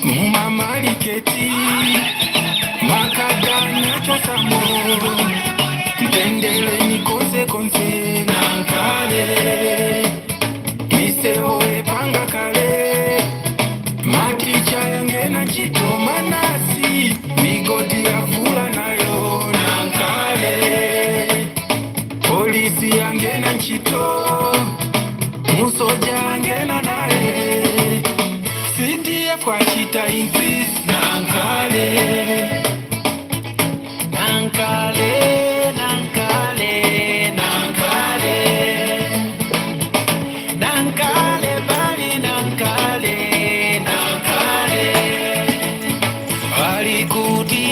Mama Riketi, Makadana Chosamo, Dendele Nikose Konse Nankale, Mise Hoe Panga Kale, Maticha Yangena Chito Manasi, Migodi Afula Nayo Nankale, Polisi Yangena Chito, Musoja Yangena Nae, City kwa chita increase Nankale, Nankale, Nankale, Nankale, Nankale, Bali Nankale, Nankale, Bali Kuti,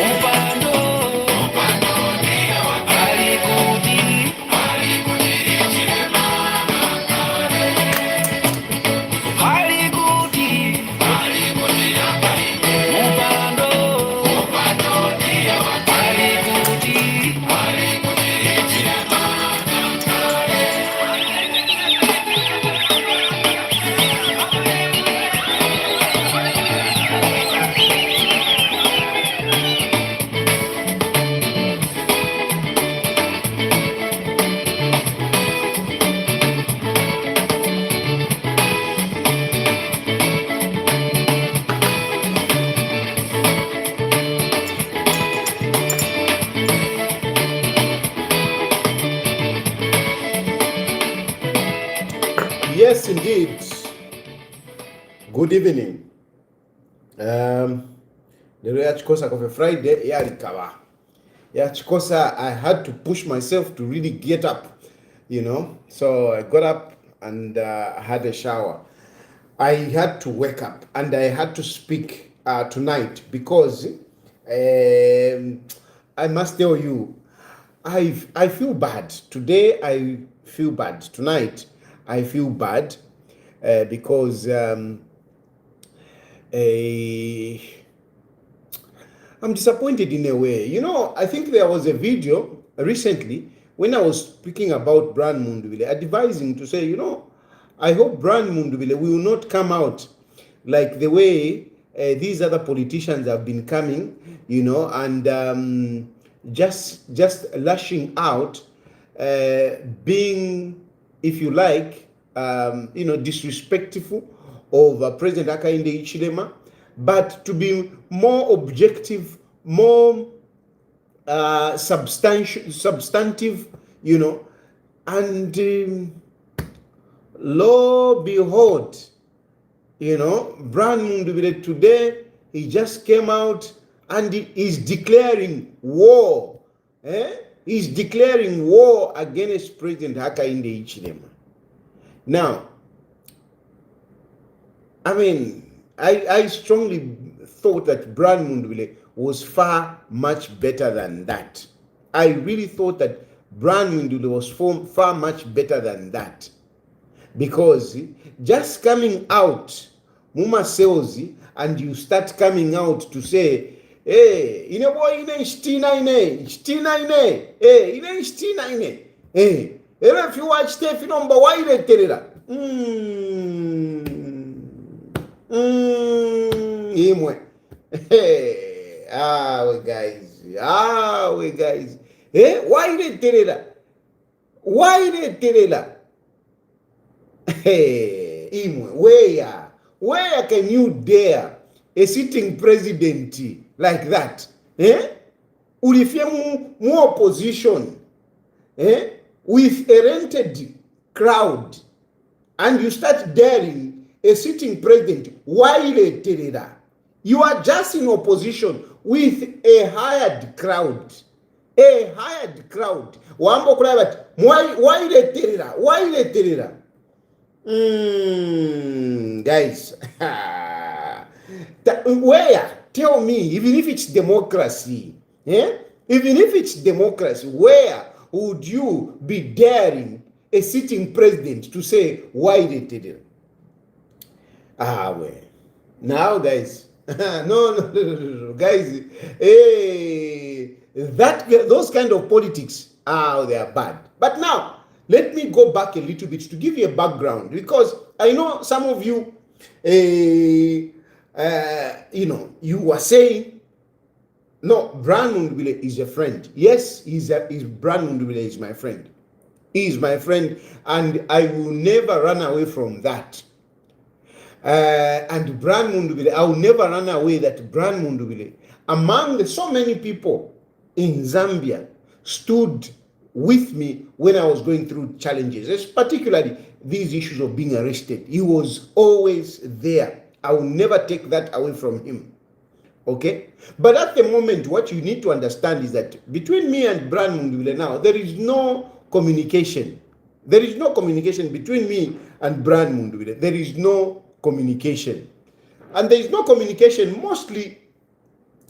Upando, Bali Kuti, Bali Kuti, Upando, Bali Kuti. Yes, indeed. Good evening. The Yachikosa of a Friday, Yarikawa. Yachikosa, I had to push myself to really get up, So I got up and had a shower. I had to wake up and I had to speak tonight because I must tell you, I feel bad. Today I feel bad. Tonight I feel bad because I'm disappointed in a way. I think there was a video recently when I was speaking about Brian Mundubile, advising to say, I hope Brian Mundubile will not come out like the way these other politicians have been coming, and just lashing out, being, if you like, disrespectful of President Hakainde Hichilema, but to be more objective, more substantive, and lo behold, Brian Mundubile today, he just came out and he is declaring war. He's declaring war against President Hakainde Hichilema. Now, I strongly thought that Brian Mundubile was far much better than that. I really thought that Brian Mundubile was far much better than that. Because just coming out, Muma Seozi, and you start coming out to say, hey, if you watch Steffi number, why they tell that? We guys. Why they tell that? Why they tell that? Where can you dare a sitting president like that? Ulifia mu opposition with a rented crowd, and you start daring a sitting president. Why they tell that? You are just in opposition with a hired crowd. A hired crowd. Why they tell that? Why they tell that? Guys, where? Tell me, even if it's democracy, even if it's democracy, where would you be daring a sitting president to say why they did it? Well, now, guys, no, guys, those kind of politics, they are bad. But now, let me go back a little bit to give you a background, because I know some of you You were saying, no, Brian Mundubile is a friend. Yes, Brian Mundubile is my friend. He is my friend, and I will never run away from that. And Brian Mundubile, I will never run away that Brian Mundubile, among so many people in Zambia, stood with me when I was going through challenges, particularly these issues of being arrested. He was always there. I will never take that away from him. Okay? But at the moment, what you need to understand is that between me and Brian Mundubile now, there is no communication. There is no communication between me and Brian Mundubile. There is no communication. And there is no communication mostly,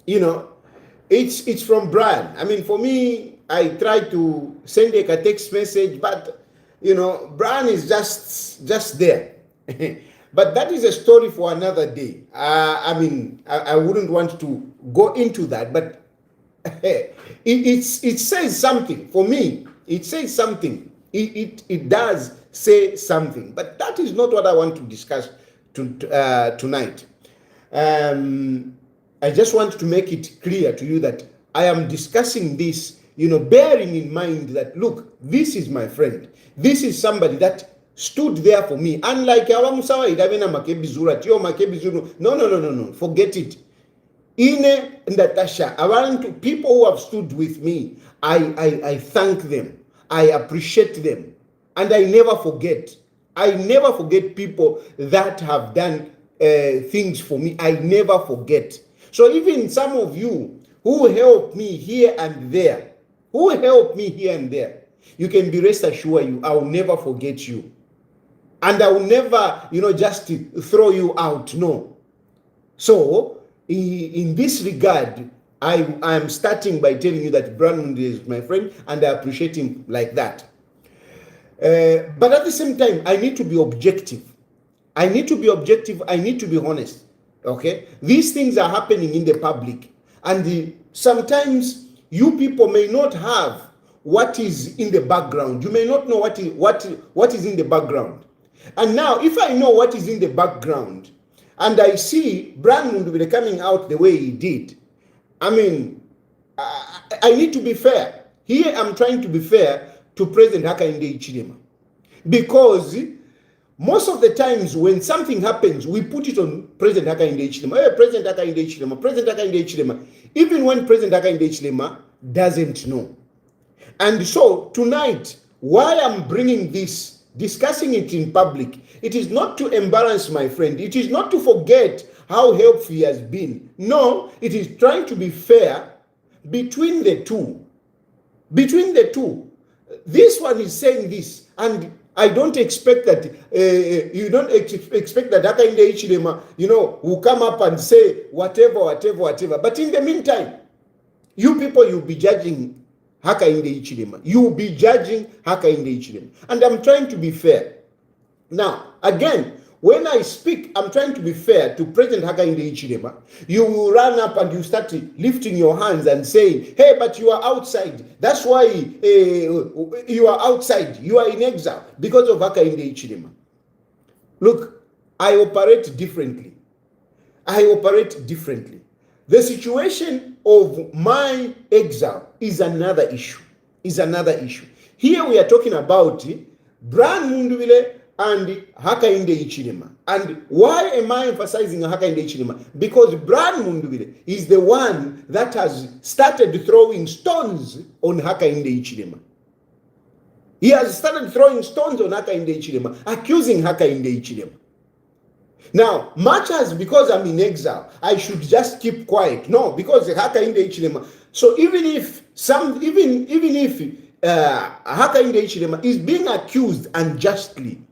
it's from Brian. I mean, for me, I try to send a text message, but, Brian is just there. But that is a story for another day. I wouldn't want to go into that, but it says something. For me, it says something. It does say something. But that is not what I want to discuss tonight. I just want to make it clear to you that I am discussing this, bearing in mind that, look, this is my friend. This is somebody that stood there for me. Unlike our Musawa Idavena Makebizura, Tio Makebizuru. No. Forget it. Ine Natasha, I want to people who have stood with me. I thank them. I appreciate them. And I never forget. I never forget people that have done things for me. I never forget. So even some of you who help me here and there, you can be rest assured I will never forget you. And I will never, just throw you out. No. So, in this regard, I am starting by telling you that Brian is my friend, and I appreciate him like that. But at the same time, I need to be objective. I need to be honest. Okay? These things are happening in the public. And sometimes you people may not have what is in the background. You may not know what is in the background. And now, if I know what is in the background, and I see Brian Mundubile coming out the way he did, I need to be fair. Here I'm trying to be fair to President Hakainde Hichilema. Because most of the times when something happens, we put it on President Hakainde Hichilema. Hey, President Hakainde Hichilema. Even when President Hakainde Hichilema doesn't know. And so tonight, why I'm bringing this, discussing it in public, it is not to embarrass my friend. It is not to forget how helpful he has been. No, it is trying to be fair between the two. This one is saying this, and I don't expect that, you don't expect that Hakainde Hichilema, will come up and say whatever. But in the meantime, you people, you'll be judging Hakainde Hichilema. You will be judging Hakainde Hichilema. And I'm trying to be fair. Now, again, when I speak, I'm trying to be fair to President Hakainde Hichilema. You will run up and you start lifting your hands and saying, hey, but you are outside. That's why you are outside. You are in exile because of Hakainde Hichilema. Look, I operate differently. The situation of my exile is another issue. Here we are talking about Brian Mundubile and Hakainde Hichilema. And why am I emphasizing Hakainde Hichilema? Because Brian Mundubile is the one that has started throwing stones on Hakainde Hichilema. He has started throwing stones on Hakainde Hichilema, accusing Hakainde Hichilema. Now, much as because I'm in exile, I should just keep quiet. No, because Hakainde Hichilema. So even if Hakainde Hichilema is being accused unjustly,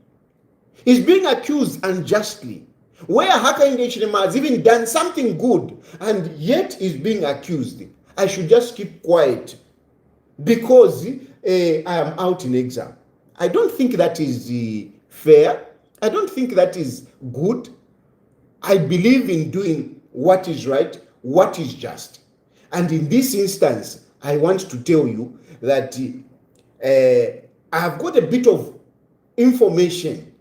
where Hakainde Hichilema has even done something good and yet is being accused, I should just keep quiet because I am out in exile. I don't think that is fair. I don't think that is good. I believe in doing what is right, what is just. And in this instance, I want to tell you that I have got a bit of information.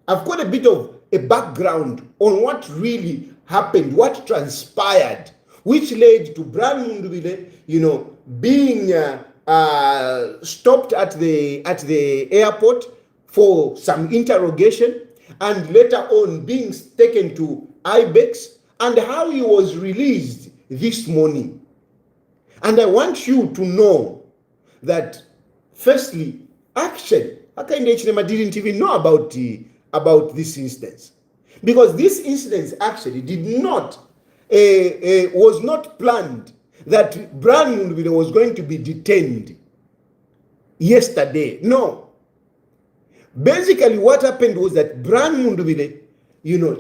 I've got a bit of a background on what really happened, what transpired, which led to Brian Mundubile, being stopped at the airport for some interrogation, and later on being taken to IBEX, and how he was released this morning. And I want you to know that, firstly, actually, Hakainde didn't even know about this instance, because this incident actually was not planned, that Brian Mundubile was going to be detained yesterday. No. Basically, what happened was that Brian Mundubile,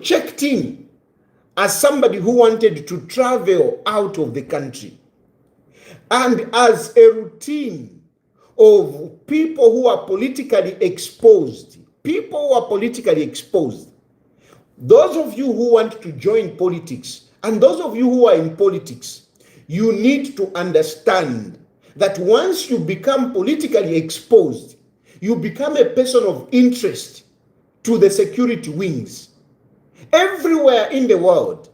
checked in as somebody who wanted to travel out of the country. And as a routine of people who are politically exposed, those of you who want to join politics, and those of you who are in politics, you need to understand that once you become politically exposed, you become a person of interest to the security wings. Everywhere in the world,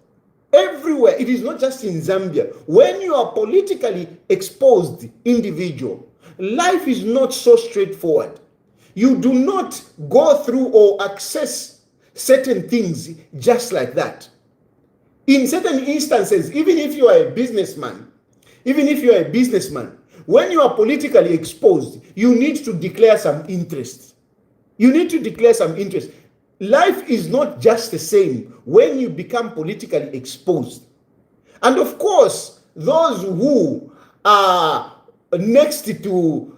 everywhere, it is not just in Zambia. When you are politically exposed individual, life is not so straightforward. You do not go through or access certain things just like that. In certain instances, even if you are a businessman, when you are politically exposed, you need to declare some interest. Life is not just the same when you become politically exposed. And of course, those who are next to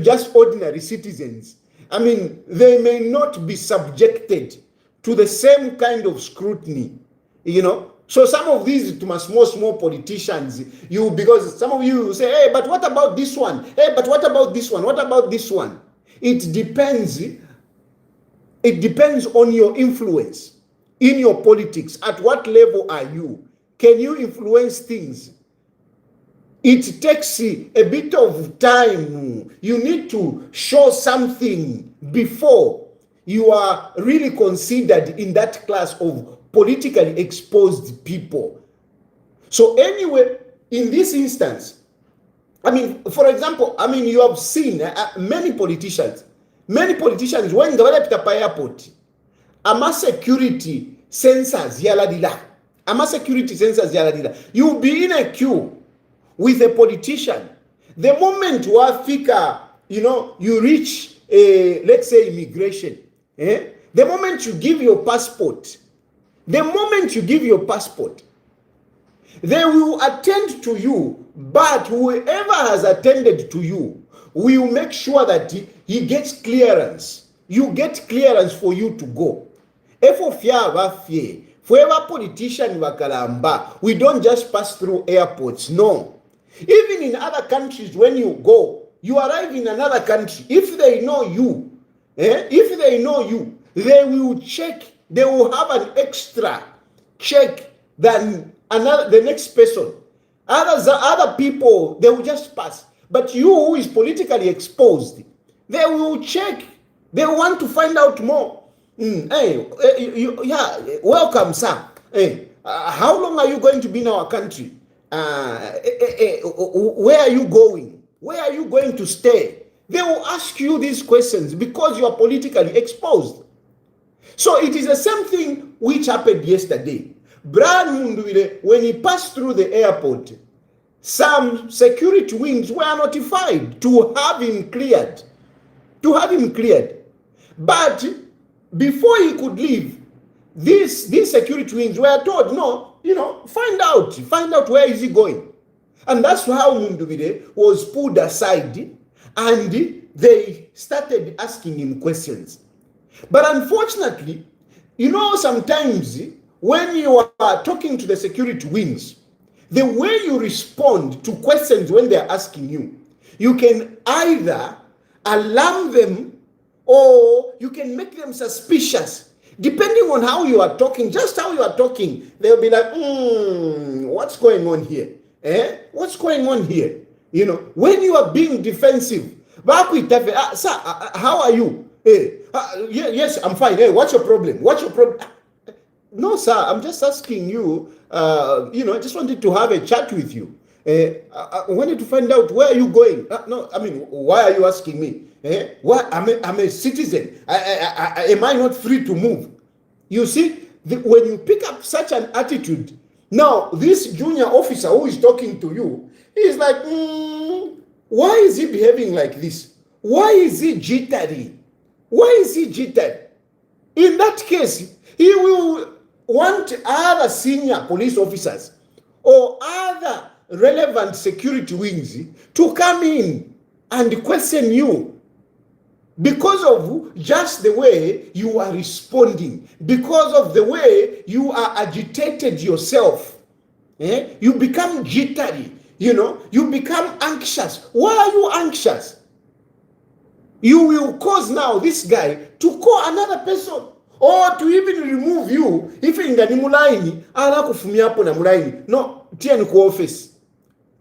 just ordinary citizens, they may not be subjected to the same kind of scrutiny, So some of these small politicians, because some of you say, hey, but what about this one? Hey, but what about this one? What about this one? It depends on your influence in your politics. At what level are you? Can you influence things? It takes a bit of time. You need to show something before you are really considered in that class of politically exposed people. So anyway, in this instance, for example, you have seen many politicians, when they were at the airport, security sensors yaladila. You will be in a queue with a politician. The moment you are fika, you reach, let's say, immigration. The moment you give your passport, they will attend to you, but whoever has attended to you will make sure that he gets clearance. You get clearance for you to go. Forever politician wakalamba, we don't just pass through airports, no. Even in other countries, when you go, you arrive in another country. If they know you, they will check. They will have an extra check than the next person. Other people, they will just pass. But you who is politically exposed, they will check. They want to find out more. Welcome, sir. How long are you going to be in our country? Where are you going? Where are you going to stay? They will ask you these questions because you are politically exposed. So it is the same thing which happened yesterday. Brian Mundubile, when he passed through the airport, some security wings were notified to have him cleared. But before he could leave, these security wings were told, no, find out where is he going. And that's how Mundubile was pulled aside, and they started asking him questions. But unfortunately, sometimes when you are talking to the security wings, the way you respond to questions when they are asking you, you can either alarm them or you can make them suspicious. Depending on how you are talking, just how you are talking, they'll be like, what's going on here? What's going on here? When you are being defensive, sir, how are you? Hey, yes, I'm fine. Hey, what's your problem? What's your problem? No, sir, I'm just asking you, I just wanted to have a chat with you. I wanted to find out where are you going. No, I mean, why are you asking me? Why? I'm a citizen. Am I not free to move? You see, when you pick up such an attitude, now this junior officer who is talking to you, he's like, why is he behaving like this? Why is he jittery? Why is he jittery? In that case, he will want other senior police officers or other relevant security wings to come in and question you because of just the way you are responding, because of the way you are agitated yourself. You become jittery, you become anxious. Why are you anxious? You will cause now this guy to call another person or to even remove you if in the mulaini ala kufumia hapo na mulaini. No, tia ku office.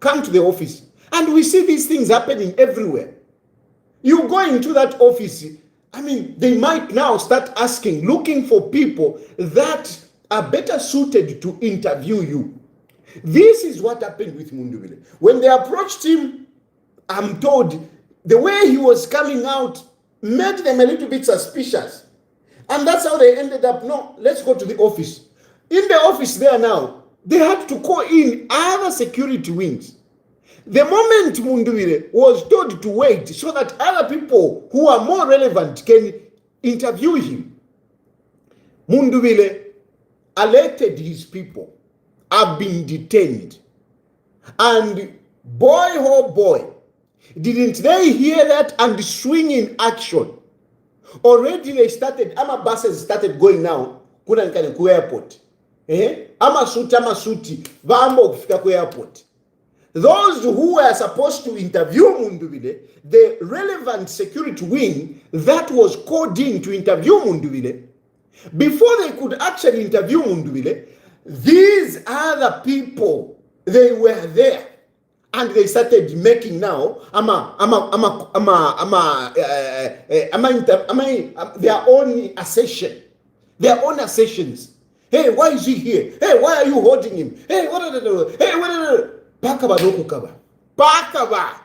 Come to the office. And we see these things happening everywhere. You go into that office, I mean, they might now start asking, looking for people that are better suited to interview you. This is what happened with Mundubile. When they approached him, I'm told the way he was coming out made them a little bit suspicious. And that's how they ended up, no, let's go to the office. In the office there now, they had to call in other security wings. The moment Mundubile was told to wait so that other people who are more relevant can interview him, Mundubile alerted his people, have been detained. And boy, oh boy, didn't they hear that and swing in action. Already they started, buses started going now, kunankane ku airport. Amasuti, vambo kufika ku airport. Those who were supposed to interview Mundubile, the relevant security wing that was called in to interview Mundubile, before they could actually interview Mundubile, these other people, they were there. And they started making now their own assertion, their own assertions. Hey, why is he here? Hey, why are you holding him? Hey, what? Hey, what? Pakaba dokukaba. Pakaba.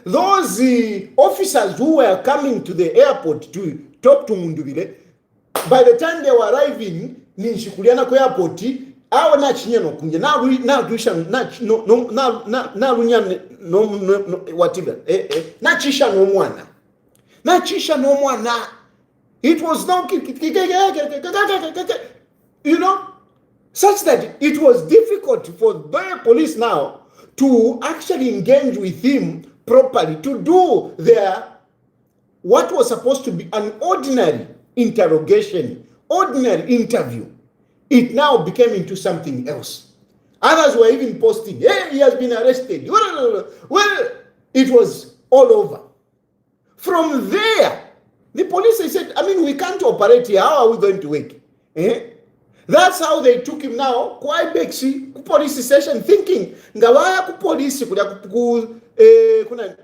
Those officers who were coming to the airport to talk to Mundubile, by the time they were arriving, ninshikuliana ku airport. Awa na chinyano kunje na dusha na runya no whatever na chisha no mwana it was not such that it was difficult for the police now to actually engage with him properly, to do their what was supposed to be an ordinary interrogation, ordinary interview. It now became into something else. Others were even posting, hey, he has been arrested. Well, it was all over. From there, the police said, I mean, we can't operate here. How are we going to work? That's how they took him now. Police station thinking,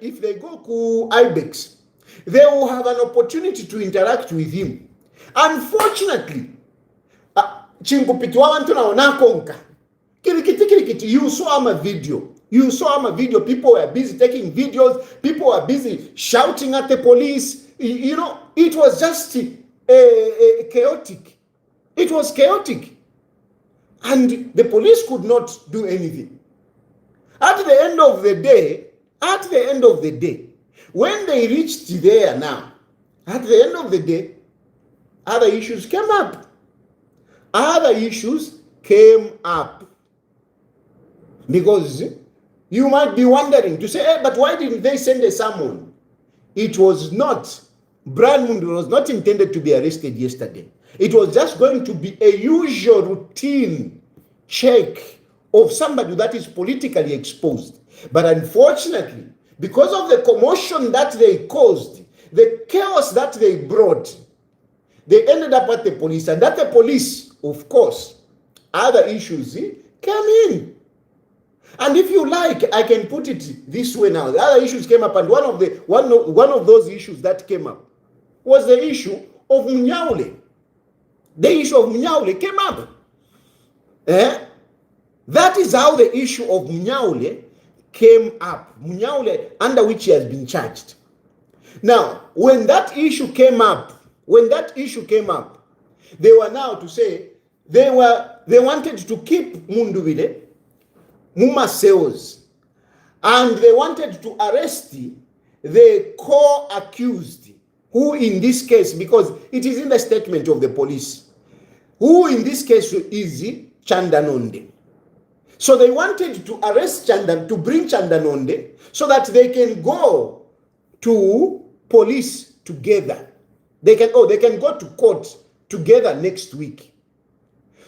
if they go to Ibex, they will have an opportunity to interact with him. Unfortunately, you saw my video. You saw my video. People were busy taking videos. People were busy shouting at the police. It was just chaotic. It was chaotic. And the police could not do anything. At the end of the day, when they reached there now, at the end of the day, other issues came up. Because you might be wondering to say, hey, but why didn't they send a summon? It was not, Brian Mundubile was not intended to be arrested yesterday. It was just going to be a usual routine check of somebody that is politically exposed. But unfortunately, because of the commotion that they caused, the chaos that they brought, they ended up at the police. And at the police, of course, other issues came in. And if you like, I can put it this way now. The other issues came up, and one of those issues that came up was the issue of Munyaule. The issue of Munyaule came up. That is how the issue of Munyaule came up. Munyaule, under which he has been charged. Now, when that issue came up, they were now to say they wanted to keep Mundubile, Muma Sales, and they wanted to arrest the co-accused, who in this case, because it is in the statement of the police, who in this case is Chandanonde. So they wanted to arrest Chandan, to bring Chandanonde, so that they can go to police together. They can go to court together next week.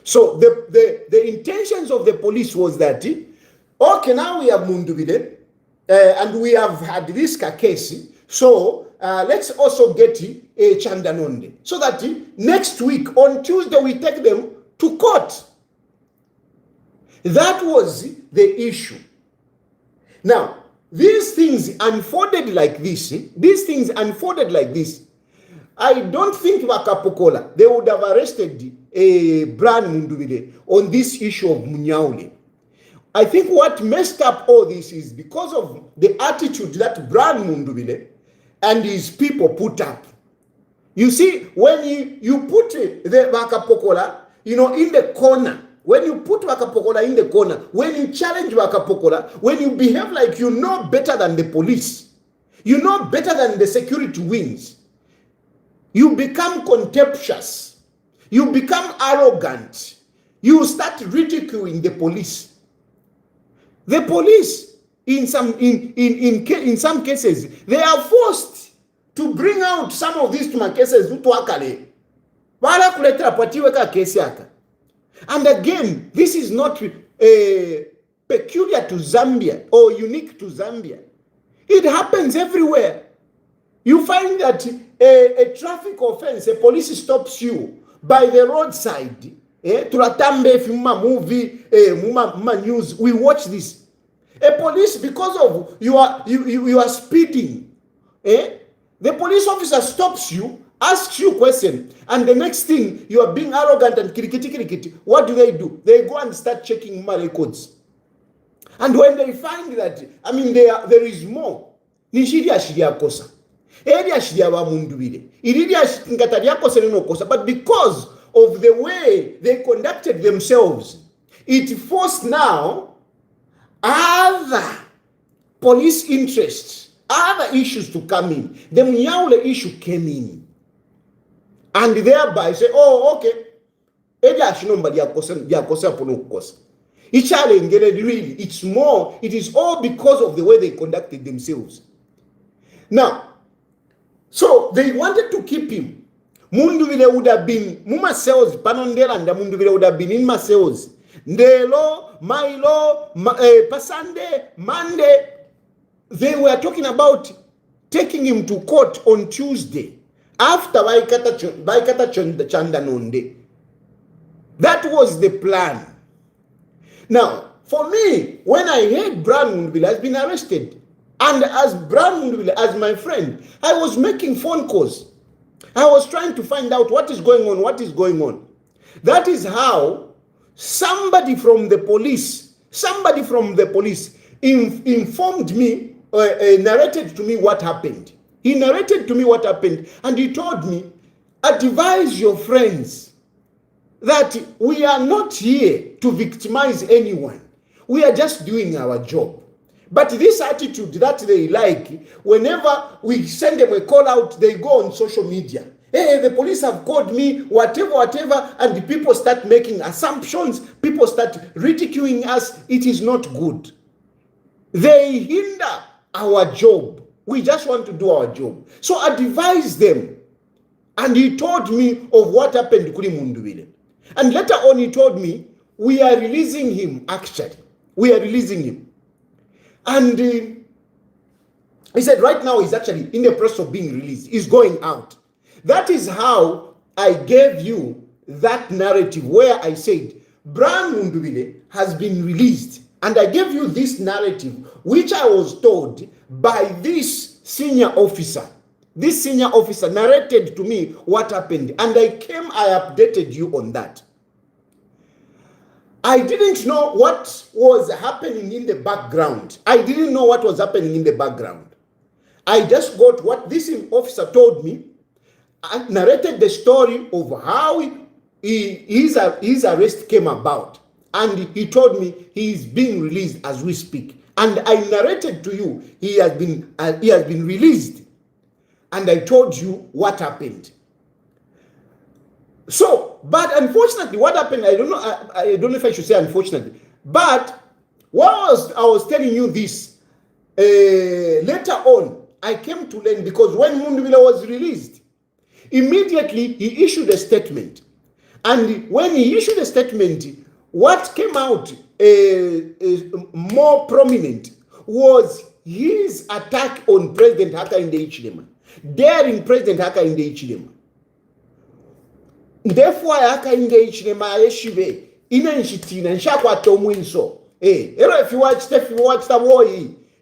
So the intentions of the police was that, okay, now we have Mundubile, and we have had this case, so let's also get a Chandanonde, so that next week on Tuesday we take them to court. That was the issue. Now, these things unfolded like this. I don't think Wakapokola, they would have arrested Brian Mundubile on this issue of Munyaule. I think what messed up all this is because of the attitude that Brian Mundubile and his people put up. You see, when you put the Wakapokola, in the corner, when you put Wakapokola in the corner, when you challenge Wakapokola, when you behave like you know better than the police, you know better than the security wings, you become contemptuous, you become arrogant, you start ridiculing the police. The police, in some cases, they are forced to bring out some of these cases. And again, this is not peculiar to Zambia or unique to Zambia. It happens everywhere. You find that a traffic offense, a police stops you by the roadside. Turatambe, Fuma movie, Muma news, we watch this. A police, because of you are speeding, the police officer stops you, asks you a question, and the next thing you are being arrogant and kirikiti. What do? They go and start checking my records. And when they find that, there is more. But because of the way they conducted themselves, it forced now other police interests, other issues to come in. The Munyaule issue came in. And thereby say, oh, okay. It is all because of the way they conducted themselves. Now, so they wanted to keep him. Mundubile would have been Muma Sales, Panondela, and Mundubile would have been in Maseos. Ndelo, Milo, Pasande, Mande. They were talking about taking him to court on Tuesday after Baikata Chandanonde. That was the plan. Now, for me, when I heard Brian Mundubile has been arrested, and as Brian Mundubile, as my friend, I was making phone calls. I was trying to find out what is going on. That is how somebody from the police informed me, narrated to me what happened. He narrated to me what happened, and he told me, advise your friends that we are not here to victimize anyone. We are just doing our job. But this attitude that they like, whenever we send them a call out, they go on social media. Hey, the police have called me, whatever, and the people start making assumptions. People start ridiculing us. It is not good. They hinder our job. We just want to do our job. So I advised them. And he told me of what happened to Mundubile. And later on he told me, we are releasing him actually. We are releasing him. And he said right now he's actually in the process of being released. He's going out. That is how I gave you that narrative where I said, Brian Mundubile has been released. And I gave you this narrative, which I was told by this senior officer this senior officer narrated to me what happened, and I updated you on that. I didn't know what was happening in the background. I didn't know what was happening in the background. I just got what this officer told me. I narrated the story of how his arrest came about. And he told me he is being released as we speak. And I narrated to you he has been released. And I told you what happened. So, but unfortunately, what happened, I don't know if I should say unfortunately, but while I was telling you this, later on, I came to learn, because when Mundubile was released, immediately he issued a statement. And when he issued a statement, what came out more prominent was his attack on President Hakainde Hichilema, daring President Hakainde Hichilema. Therefore, Hakainde Hichilema yeshibe ina nchitina nshakwata omwinso. If you watch the war,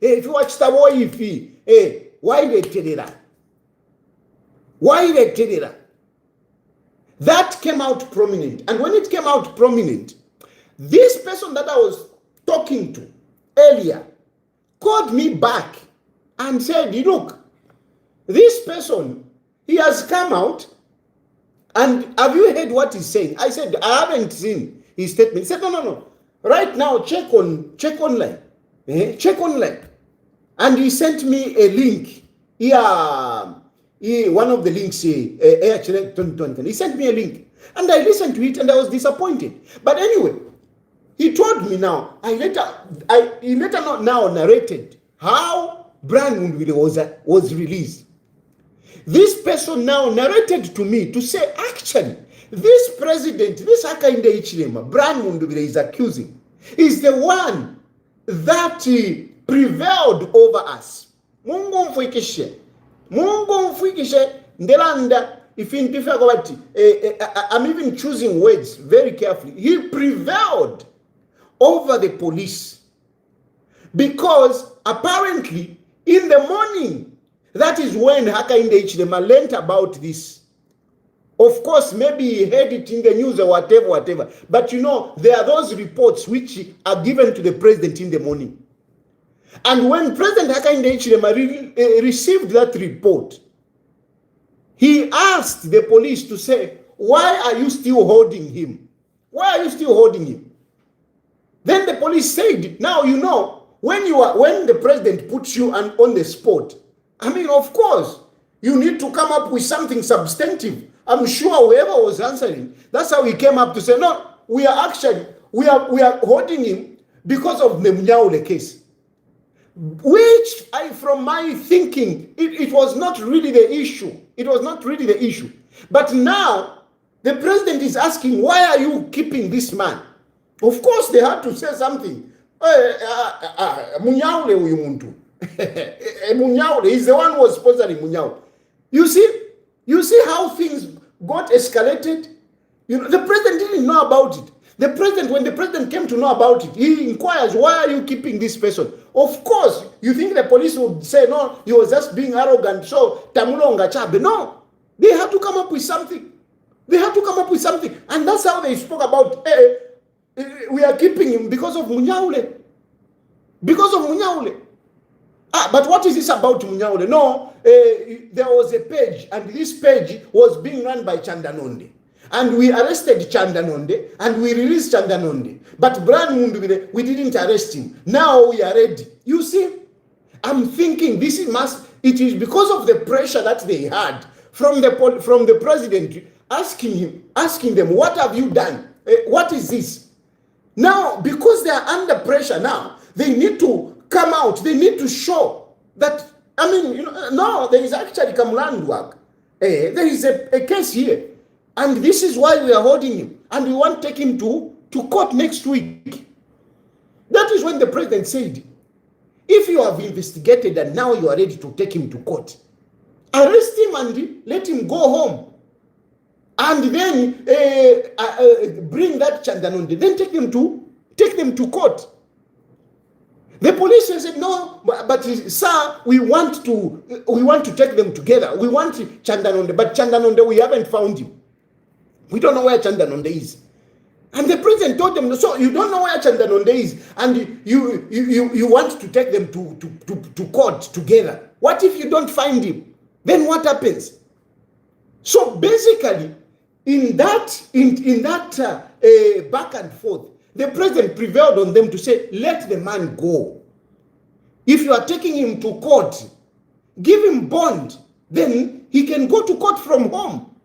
if you watch the war, why they tell you that? Why they tell you that? That came out prominent. And when it came out prominent, this person that I was talking to earlier called me back and said, look, this person, he has come out, and have you heard what he's saying? I said, I haven't seen his statement. He said, no. Right now, check online. Check online. And he sent me a link. One of the links, he sent me a link. And I listened to it and I was disappointed. But anyway, he told me now, he later now narrated how Brian Mundubile was released. This person now narrated to me to say, actually, this president, this Hakainde Hichilema, Brian Mundubile is accusing, is the one that prevailed over us. Mungu mfuikishe ndelanda I'm even choosing words very carefully. He prevailed over the police because apparently in the morning, that is when Hakainde Hichilema learned about this. Of course, maybe he heard it in the news or whatever. But there are those reports which are given to the president in the morning. And when President Hakainde Hichilema received that report, he asked the police to say, why are you still holding him? Why are you still holding him? Then the police said, now when the president puts you on the spot, of course, you need to come up with something substantive. I'm sure whoever was answering, that's how he came up to say, no, we are holding him because of the Munyaule case. Which, from my thinking, it was not really the issue. It was not really the issue. But now, the president is asking, why are you keeping this man? Of course, they had to say something. Munyaule uyu Munyaule is the one who was sponsoring Munyaule. You see how things got escalated? The president didn't know about it. When the president came to know about it, he inquires, why are you keeping this person? Of course, you think the police would say, no, he was just being arrogant, so Tamulonga Chabe. No, they had to come up with something. And that's how they spoke about, we are keeping him because of Munyaule. But what is this about Munyaule? No, there was a page, and this page was being run by Chandanonde. And we arrested Chandanonde, and we released Chandanonde. But Brian Mundubile, we didn't arrest him. Now we are ready. You see, I'm thinking it is because of the pressure that they had from the president asking them, what have you done? What is this? Now, because they are under pressure now, they need to come out. They need to show that, no, there is actually Kamland work. There is a case here. And this is why we are holding him. And we want to take him to court next week. That is when the president said, if you have investigated and now you are ready to take him to court, arrest him and let him go home. And then bring that Chandanonde. Then take them to court. The police said, no, but sir, we want to take them together. We want Chandanonde, but Chandanonde, we haven't found him. We don't know where Chandanonde is. And the president told them, so you don't know where Chandanonde is, and you want to take them to court together. What if you don't find him? Then what happens? So basically, in that back and forth, the president prevailed on them to say, let the man go. If you are taking him to court, give him bond, then he can go to court from home.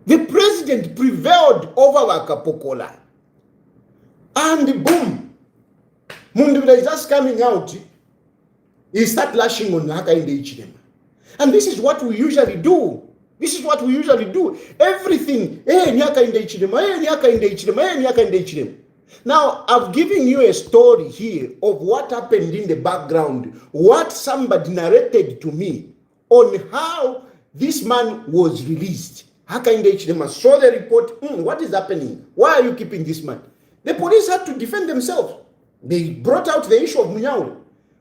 The president prevailed over Wakapokola. And boom, Mundubile is just coming out. He start lashing on Hakainde Hichilema. And this is what we usually do. This is what we usually do. Everything. Now, I've given you a story here of what happened in the background, what somebody narrated to me on how this man was released. Hakainde Hichilema saw the report. What is happening? Why are you keeping this man? The police had to defend themselves. They brought out the issue of Munyaule.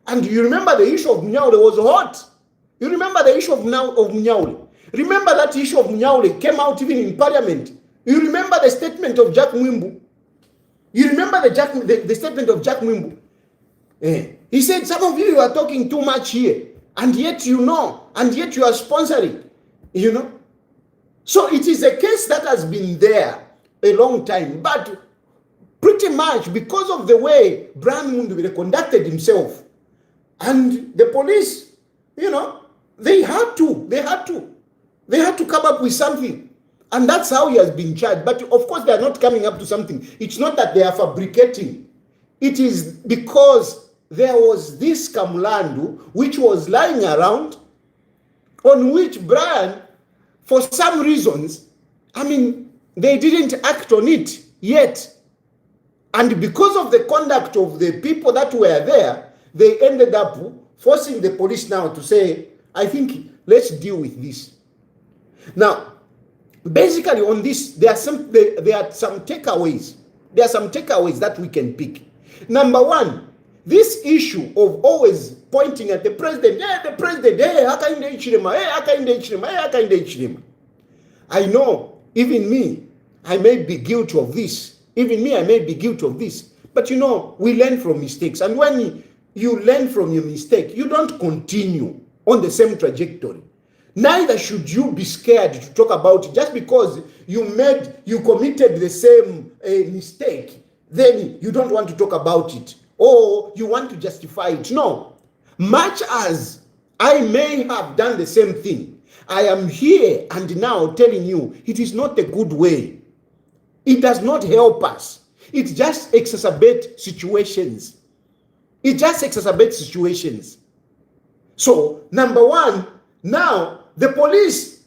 And you remember the issue of Munyaule was hot. You remember the issue of Munyaule. Remember that issue of Munyaule came out even in parliament. You remember the statement of Jack Mwimbu. You remember the statement of Jack Mwimbu. He said, some of you are talking too much here. And yet you know. And yet you are sponsoring. You know. So it is a case that has been there a long time. But pretty much because of the way Brian Mundubile conducted himself. And the police, you know, they had to come up with something. And that's how he has been charged. But of course, they are not coming up to something. It's not that they are fabricating. It is because there was this Kamulandu which was lying around, on which Brian, for some reasons, they didn't act on it yet. And because of the conduct of the people that were there, they ended up forcing the police now to say, I think, let's deal with this. Now, basically on this, there are some takeaways. There are some takeaways that we can pick. Number one, this issue of always pointing at the president, Hakainde Hichilema. I know, even me, I may be guilty of this. But you know, we learn from mistakes. And when you learn from your mistake, you don't continue on the same trajectory. Neither should you be scared to talk about it just because you committed the same mistake. Then you don't want to talk about it or you want to justify it. No. Much as I may have done the same thing, I am here and now telling you it is not a good way. It does not help us. It just exacerbates situations. So, number one, now the police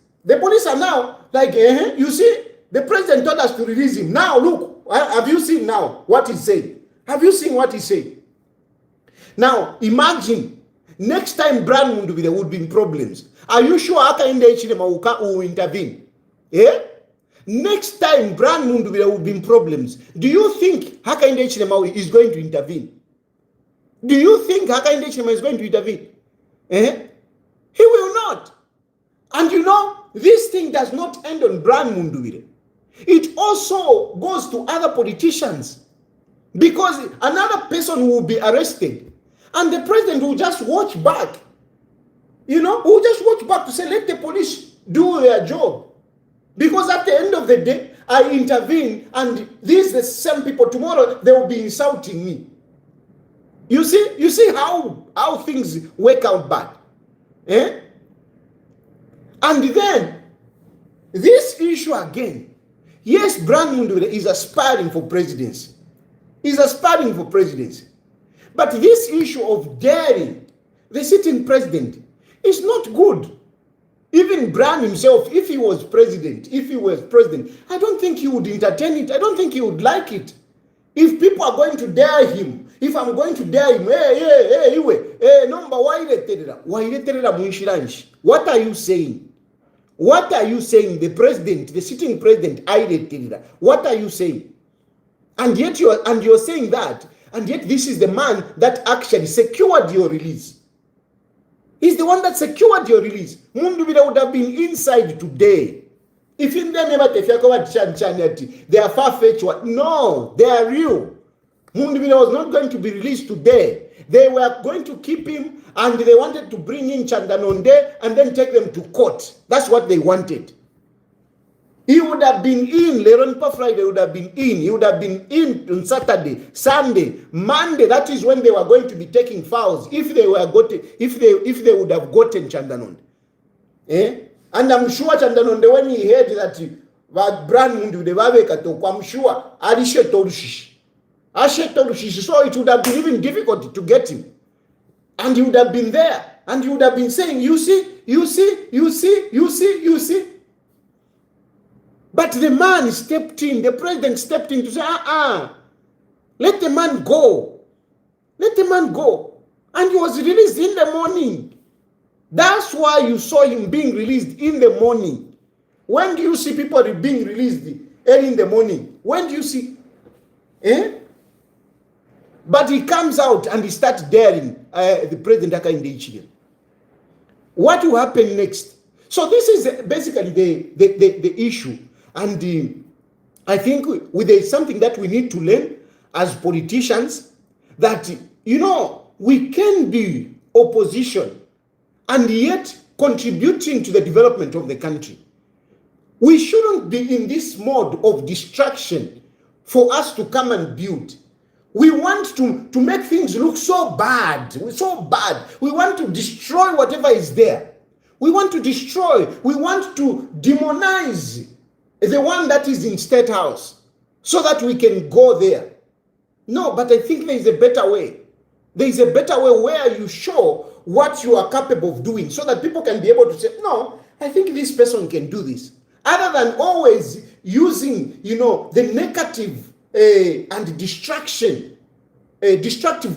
are now like, you see, the president told us to release him. Now, look, have you seen now what he's saying? Have you seen what he's saying? Now, imagine, next time Brian Mundubile would be in problems. Are you sure Hakainde Hichilema will intervene? Yeah? Next time Brian Mundubile will be in problems. Do you think Hakainde Hichilema is going to intervene? Do you think Hakainde Hichilema is going to intervene? He will not. And you know, this thing does not end on Brian Mundubile. It also goes to other politicians. Because another person will be arrested. And the president will just watch back. You know, will just watch back to say, let the police do their job. Because at the end of the day, I intervene and these the same people tomorrow, they will be insulting me. You see how things work out bad. And then, this issue again, yes, Brian Mundubile is aspiring for presidency. But this issue of daring the sitting president is not good. Even Brian himself, if he was president, I don't think he would entertain it. I don't think he would like it. If people are going to dare him, if I'm going to dare him, what are you saying? What are you saying? The president, the sitting president, what are you saying? And yet you're saying that And yet this is the man that actually secured your release. He's the one that secured your release. Mundubile would have been inside today. If in them ever they are far-fetched, no, they are real. Mundubile was not going to be released today. They were going to keep him, and they wanted to bring in Chandanonde and then take them to court. That's what they wanted. He would have been in, Leronpa Friday would have been in. He would have been in on Saturday, Sunday, Monday. That is when they were going to be taking files. If they would have gotten Chandanonde. And I'm sure Chandanonde, when he heard that Brian Mundubile, I'm sure Alishe told Shishi. So it would have been even difficult to get him. And he would have been there. And he would have been saying, you see. But the man stepped in, the president stepped in to say, let the man go. Let the man go. And he was released in the morning. That's why you saw him being released in the morning. When do you see people being released early in the morning? When do you see? But he comes out and he starts daring the president Hakainde. What will happen next? So this is basically the issue. And I think there's something that we need to learn as politicians, that, we can be opposition and yet contributing to the development of the country. We shouldn't be in this mode of distraction for us to come and build. We want to make things look so bad. We want to destroy whatever is there. We want to destroy. We want to demonize the one that is in State House so that we can go there. No, but I think there is a better way. There is a better way where you show what you are capable of doing so that people can be able to say, no, I think this person can do this. Other than always using, the negative and destructive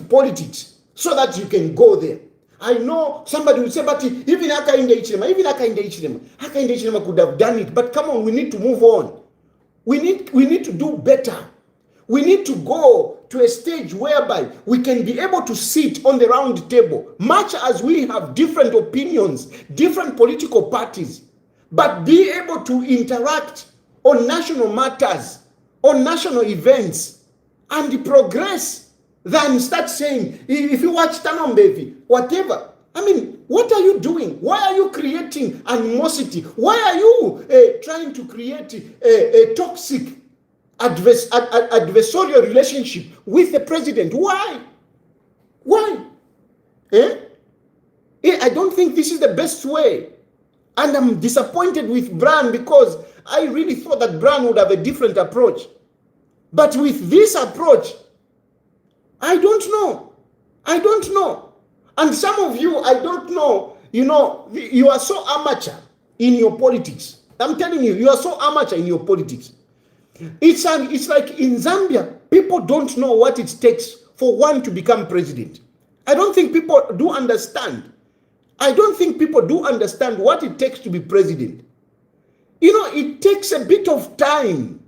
politics so that you can go there. I know somebody will say, but even Hakainde Hichilema could have done it. But come on, we need to move on. We need to do better. We need to go to a stage whereby we can be able to sit on the round table, much as we have different opinions, different political parties, but be able to interact on national matters, on national events, and progress. Than start saying, if you watch Tanombevi, whatever. I mean, what are you doing? Why are you creating animosity? Why are you trying to create a toxic adversarial relationship with the president? Why? I don't think this is the best way. And I'm disappointed with Brian because I really thought that Brian would have a different approach. But with this approach, I don't know. And some of you, I don't know, you are so amateur in your politics. I'm telling you, you are so amateur in your politics. It's like in Zambia, people don't know what it takes for one to become president. I don't think people do understand. What it takes to be president. It takes a bit of time.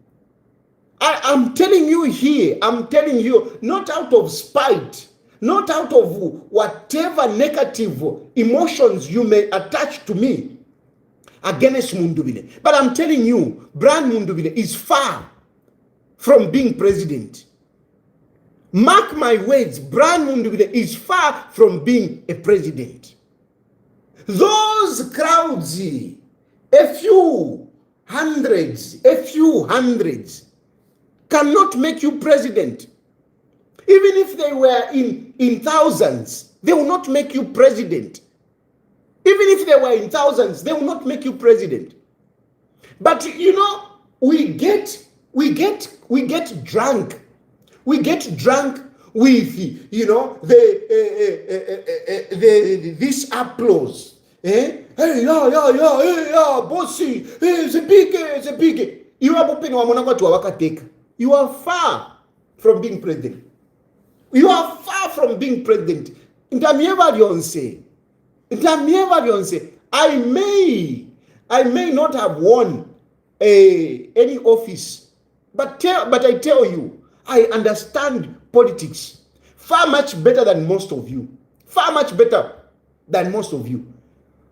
I'm telling you here, not out of spite, not out of whatever negative emotions you may attach to me against Mundubile. But I'm telling you, Brian Mundubile is far from being president. Mark my words, Brian Mundubile is far from being a president. Those crowds, a few hundreds, cannot make you president. Even if they were in thousands, they will not make you president. Even if they were in thousands, they will not make you president. But we get drunk. We get drunk with this applause. Hey, yeah, bossy. It's a big. You are open to you are far from being president. I may not have won any office, but I tell you, I understand politics. Far much better than most of you. Far much better than most of you.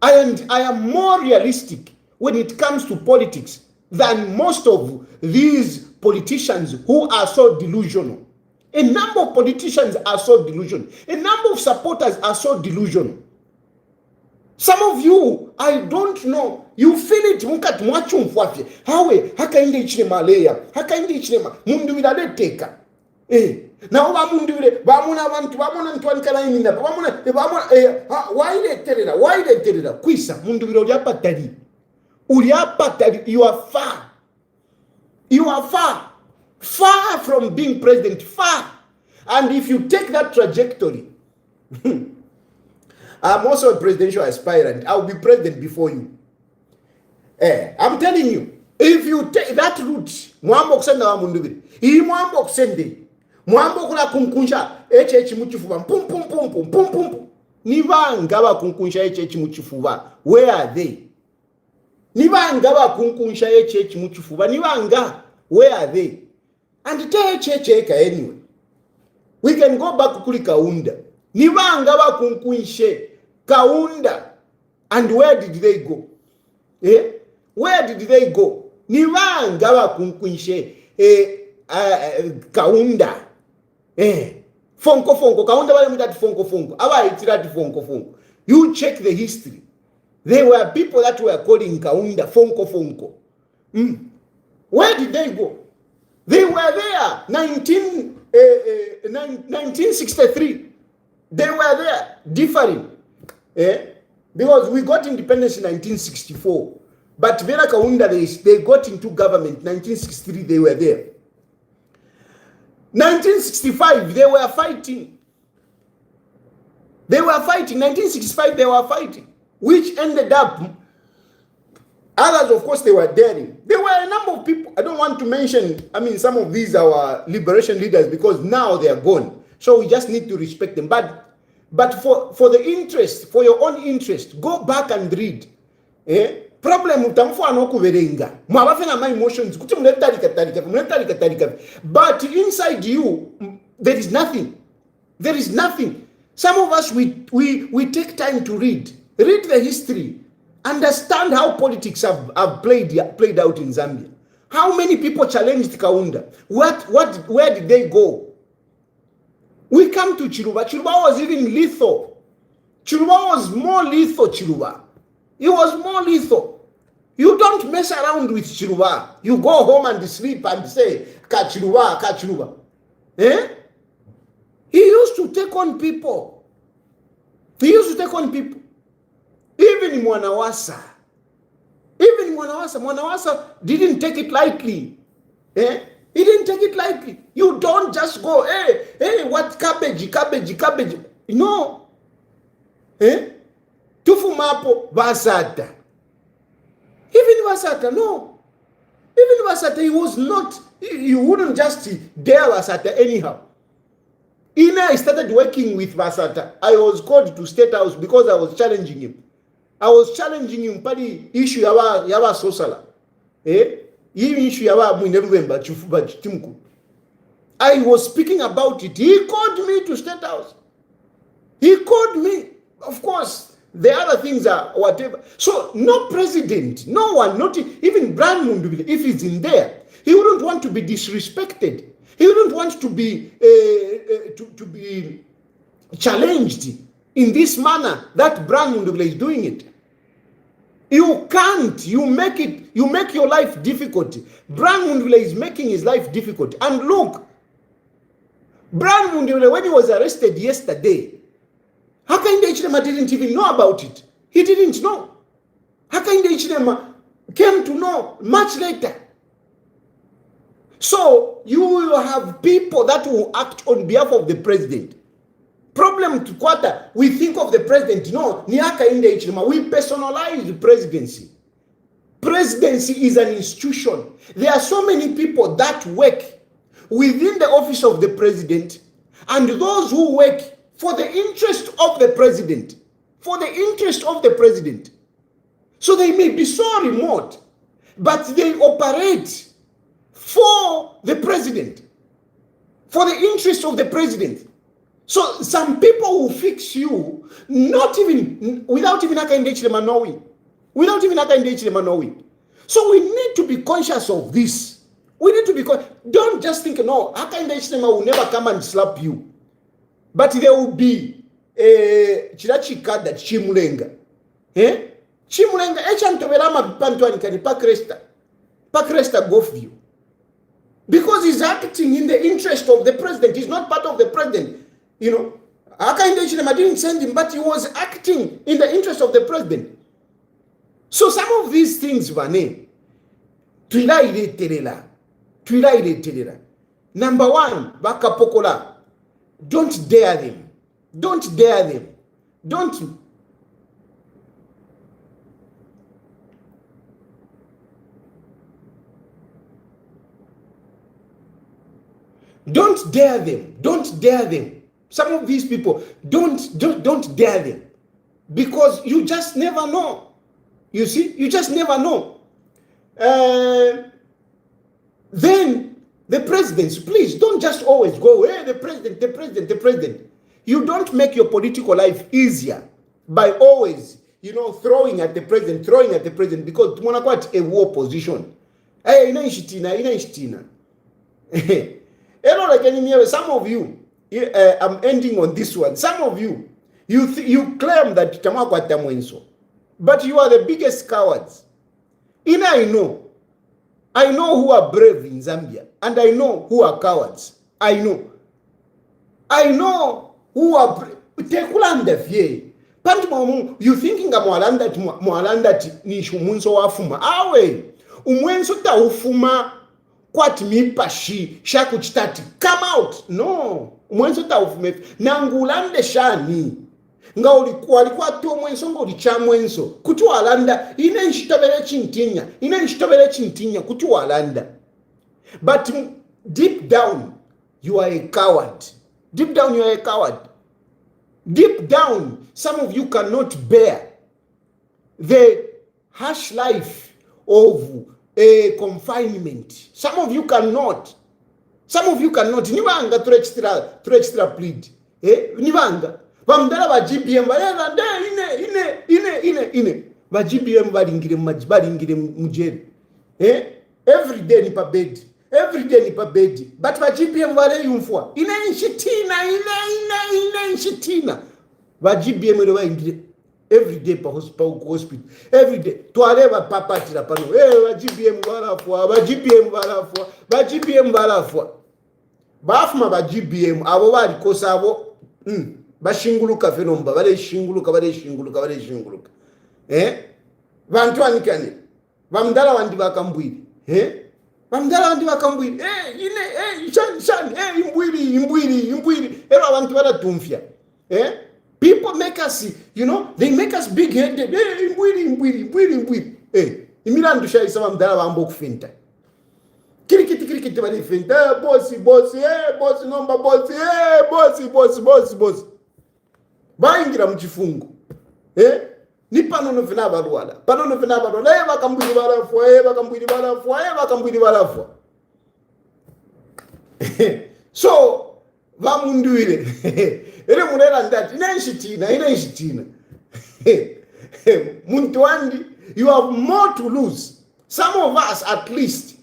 And I am more realistic when it comes to politics than most of these politicians who are so delusional. A number of politicians are so delusional. A number of supporters are so delusional. Some of you, I don't know, you feel it mukati mwachumfwafye. Hawe, hakainde ichine malaya, hakainde ichine Mundubile aleteka. Naho bamundubile, bamuna abantu, bamuna ntwanikala iminda, bamuna, waile terera, kwisa, Mundubile uliapatari, you are far. You are far from being president, far. And if you take that trajectory, I'm also a presidential aspirant. I'll be president before you. I'm telling you, if you take that route, mwambo kusenda wa Mundubile, hii mwambo kusende, mwambo kula kunkunsha, muchifuva, pum. Nibanga ba kunkunsha muchifuva, where are they? Nibanga ba kunkunsha muchifuva, nibanga, where are they? And tell anyway. We can go back kuli Kaunda. Nibanga ba kunkunshe Kaunda. And where did they go? Where did they go? Nibanga ba kunkunshe Kaunda. Fonko. Kaunda ba yamudati fonko. Aba itirati fonko. You check the history. There were people that were calling Kaunda fonko. Where did they go? They were there 1963. They were there differing. Because we got independence in 1964. But Vera Kaunda, they got into government 1963. They were there. 1965, they were fighting. 1965, they were fighting. Which ended up, others, of course, they were daring. There were a number of people. I don't want to mention, some of these are our liberation leaders because now they are gone. So we just need to respect them. But for the interest, for your own interest, go back and read. Problem utamfano kuverenga. Mwabafena my emotions. But inside you, there is nothing. There is nothing. Some of us, we take time to read. Read the history. Understand how politics have played out in Zambia. How many people challenged Kaunda? Where did they go? We come to Chiluba. Chiluba was even lethal. Chiluba was more lethal, Chiluba. It was more lethal. You don't mess around with Chiluba. You go home and sleep and say, Kachiluba. He used to take on people. Even in Mwanawasa. Mwanawasa didn't take it lightly. He didn't take it lightly. You don't just go, hey, what cabbage. No. Tufumapo Basata. Even Basata, no. Even Basata, he was not, you wouldn't just dare Basata anyhow. I started working with Basata. I was called to State House because I was challenging him. Padi issue yawa sosala. Even issue yawa November chufuba chimku. I was speaking about it. He called me to State House. He called me. Of course, the other things are whatever. So no president, no one, not even Brian Mundubile, if he's in there, he wouldn't want to be disrespected. He wouldn't want to be challenged in this manner that Brian Mundubile is doing it. You can't. You make your life difficult. Brian Mundubile is making his life difficult. And look, Brian Mundubile, when he was arrested yesterday, Hakainde Hichilema didn't even know about it. He didn't know. Hakainde Hichilema came to know much later. So you will have people that will act on behalf of the president. Problem to quarter, we think of the president. No, ni Hakainde Hichilema. We personalize the presidency. Presidency is an institution. There are so many people that work within the office of the president and those who work for the interest of the president. For the interest of the president. So they may be so remote, but they operate for the president. for the interest of the president. So some people will fix you, not even, without even knowing. Without even knowing. So we need to be conscious of this. We need to be don't just think, no, will never come and slap you. But there will be a chirachika that chimulenga. Chimulenga, echantoverama pantuanikani pakresta go for you. Because he's acting in the interest of the president. He's not part of the president. You know, I didn't send him, but he was acting in the interest of the president. So some of these things, Vane, number one, bakapokola, don't dare them. Don't dare them. Don't dare them. Don't dare them. Some of these people, don't dare them. Because you just never know. You see, you just never know. Then the presidents, please don't just always go, hey, the president. You don't make your political life easier by always, throwing at the president, because you quite a war position. Hey, inaichitina. Some of you, I'm ending on this one. Some of you, you claim that Tamakwa Tamwenso, but you are the biggest cowards. I know who are brave in Zambia, and I know who are cowards. I know who are brave. You thinking Mwalanda ni shumunso wafuma. Awe, umwenso ta ufuma kwati mipashi shaku chitati. Come out. No. Umwenso ta ufume. Nangulande shani. Nga walikuwa tu mwenso ngoli cha mwenso. Kutu walanda. Ine nshitobele chintinya. Kutu walanda. But deep down, you are a coward. Deep down, some of you cannot bear the harsh life of a confinement. Some of you cannot. Nivanga trextra plead. Nivanga. Vamdala va GBM ine. Va GBM varingire mujeri. Every day nipa bed. But va GBM vale yumfwa. Ine inshitina. Va GBM va ingire every day pa hospital. Every day. Tuareva papati la pano. Va GBM valafwa. Bafuma ba GBM abo bali kosa abo bashinguluka fenomba bale shinguluka bantu anikane bamdala wandi bakambwiri shan imbwiri ero abantu baratumfya people make us they make us big headed imbwiri imilandu shayisa bamdala bambo kufinta kirikiti bali finta boss nomba boss baingira muchifungo ni panono vina balwala bakambwiri balafwa so vamundwire ere munera ndati inaichitina muntu wandi you have more to lose. Some of us at least,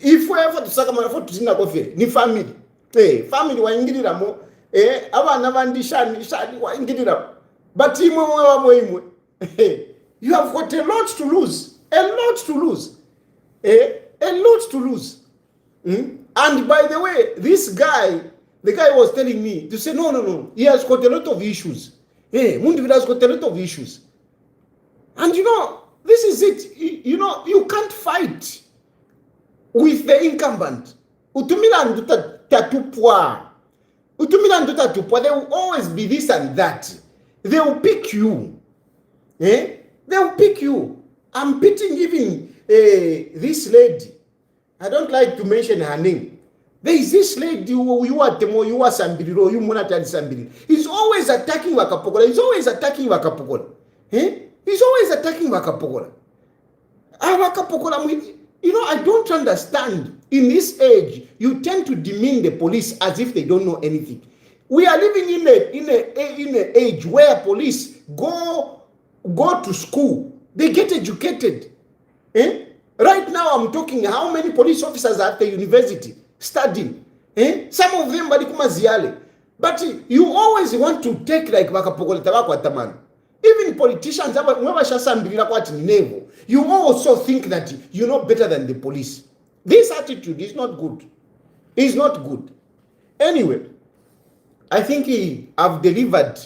if we ever to sakamana for to zina kofere ni family family waingirira mo abana bandishani waingirira but imwe you have got a lot to lose and by the way, this guy, the guy was telling me to say no, he has got a lot of issues. Mundubile has got a lot of issues, and this is it. You can't fight with the incumbent. Utumila nduta tatupwa. They will always be this and that. They will pick you. They will pick you. I'm pitying even this lady. I don't like to mention her name. There is this lady, you are Sambiri, you Munatari Sambiri. He's always attacking Wakapokola. He's always attacking Wakapokola. I don't understand. in this age, you tend to demean the police as if they don't know anything. We are living in an age where police go to school, they get educated. Right now, I'm talking how many police officers are at the university studying. Some of them balikuma ziale. But you always want to take like bakapokoleta bako atamani. Even politicians, you also think that you know better than the police. This attitude is not good. It's not good. Anyway, I think I've delivered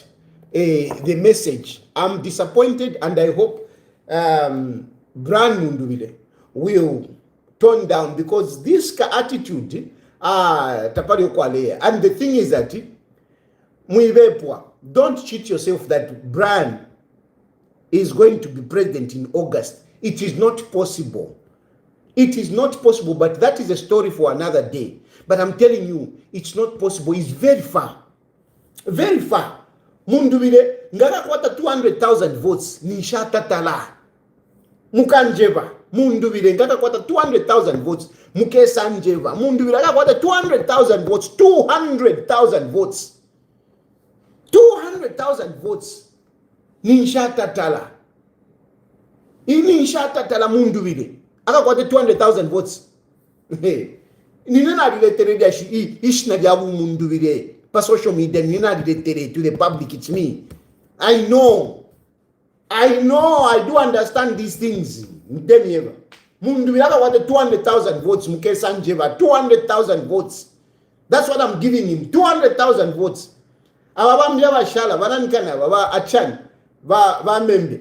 the message. I'm disappointed, and I hope Brian Mundubile will tone down, because this attitude, tapari okwalea. And the thing is that, don't cheat yourself that Brian is going to be president in August. It is not possible. It is not possible, but that is a story for another day. But I'm telling you, it's not possible. It's very far. Very far. Mundubile, ngaka kwata 200,000 votes, nishata tala. Mukanjeva. Mundubile, ngaka kwata 200,000 votes, mukesa njeva. Mundubile, ngaka kwata 200,000 votes, 200,000 votes. 200,000 votes. Nishata tala. Nishata tala Mundubile. Aka kwata 200,000 votes. Nina related ishna diabu Mundubile. Pa social media, nina related to the public. It's me. I know. I do understand these things. Mundubile aka kwata 200,000 votes. Mukesa njeva. 200,000 votes. That's what I'm giving him. 200,000 votes. Ababambya bashala banankana baba achan ba membe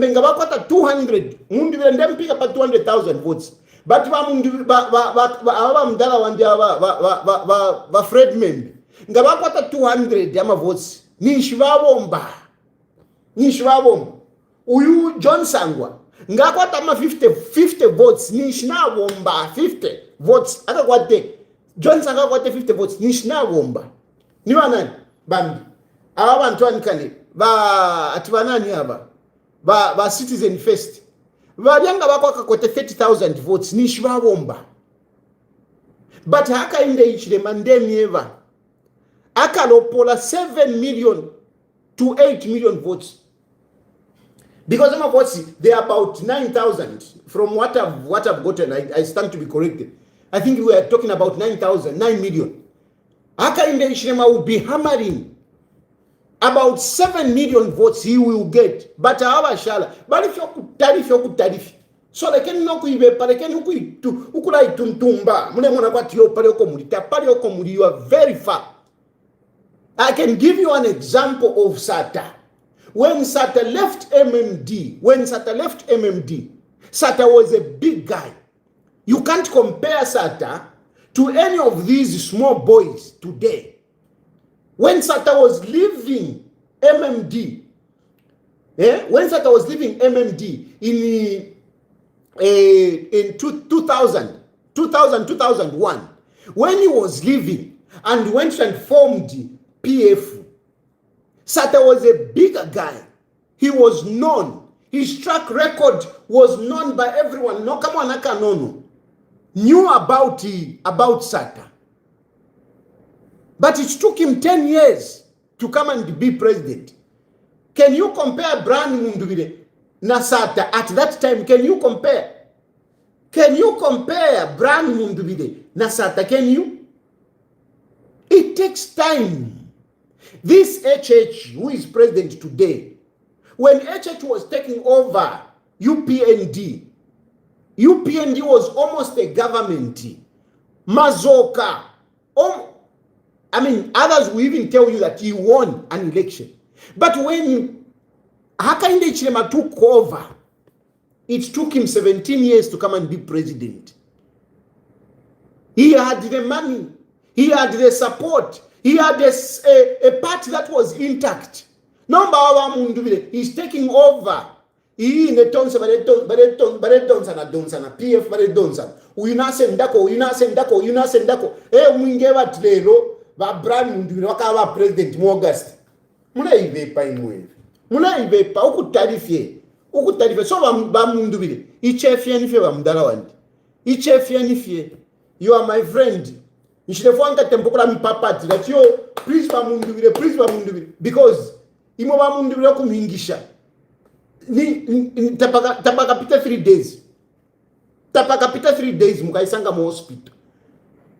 nga bakwata 200 Mundubile ndempika pa 200,000 votes, but ba Mundubile ba mdala wanja ba Fred membe nga bakwata 200 ama votes. Nishibabomba uyu John Sangwa nga kwata ma 50 votes. Nishinabomba 50 votes akakwate John Sangwa kwate 50 votes. Nishinabomba niwa nani bambi aba bantu anikane ba atibanani aba ba Citizen First balyanga bakwaka kote 30,000 votes. Nishibabomba, but haka inde ichile mandemi eva akalopola 7 million to 8 million votes, because some votes they are about 9,000 from what I've gotten. I stand to be corrected. I think we are talking about 9 million. Aka in the Ishrema will be hammering about 7 million votes he will get. But our shala. But if you could tariff. So they can knock you, but they can ukulai tuntumba. You are very far. I can give you an example of Sata. When Sata left MMD, Sata was a big guy. You can't compare Sata to any of these small boys today. When Sata was leaving MMD, in 2001, when he was leaving and went and formed PF, Sata was a bigger guy. He was known. His track record was known by everyone. No, come on, no. Knew about Sata. But it took him 10 years to come and be president. Can you compare Brian Mundubile na Sata at that time? Can you compare Brian Mundubile na Sata? Can you? It takes time. This HH, who is president today, when HH was taking over UPND was almost a government. Mazoka. Others will even tell you that he won an election. But when Hakainde Hichilema took over, it took him 17 years to come and be president. He had the money. He had the support. He had a party that was intact. Number one, he's taking over. He in the tons na PF baredonsa. Uyinasendako. Mwingeva tlero ba Brian Mundubile wakawa president mu August. Munaivepa imwe. Ukutarifie. So ba Mundubile. Ichefie nife ba mdala wandi. ichefie you are my friend nchilefwanga tempokula mipapati that yo please Mundubile because imo Mundubile kumingisha tapakapita 3 days tapakapita 3 days mukaisanga mu hospital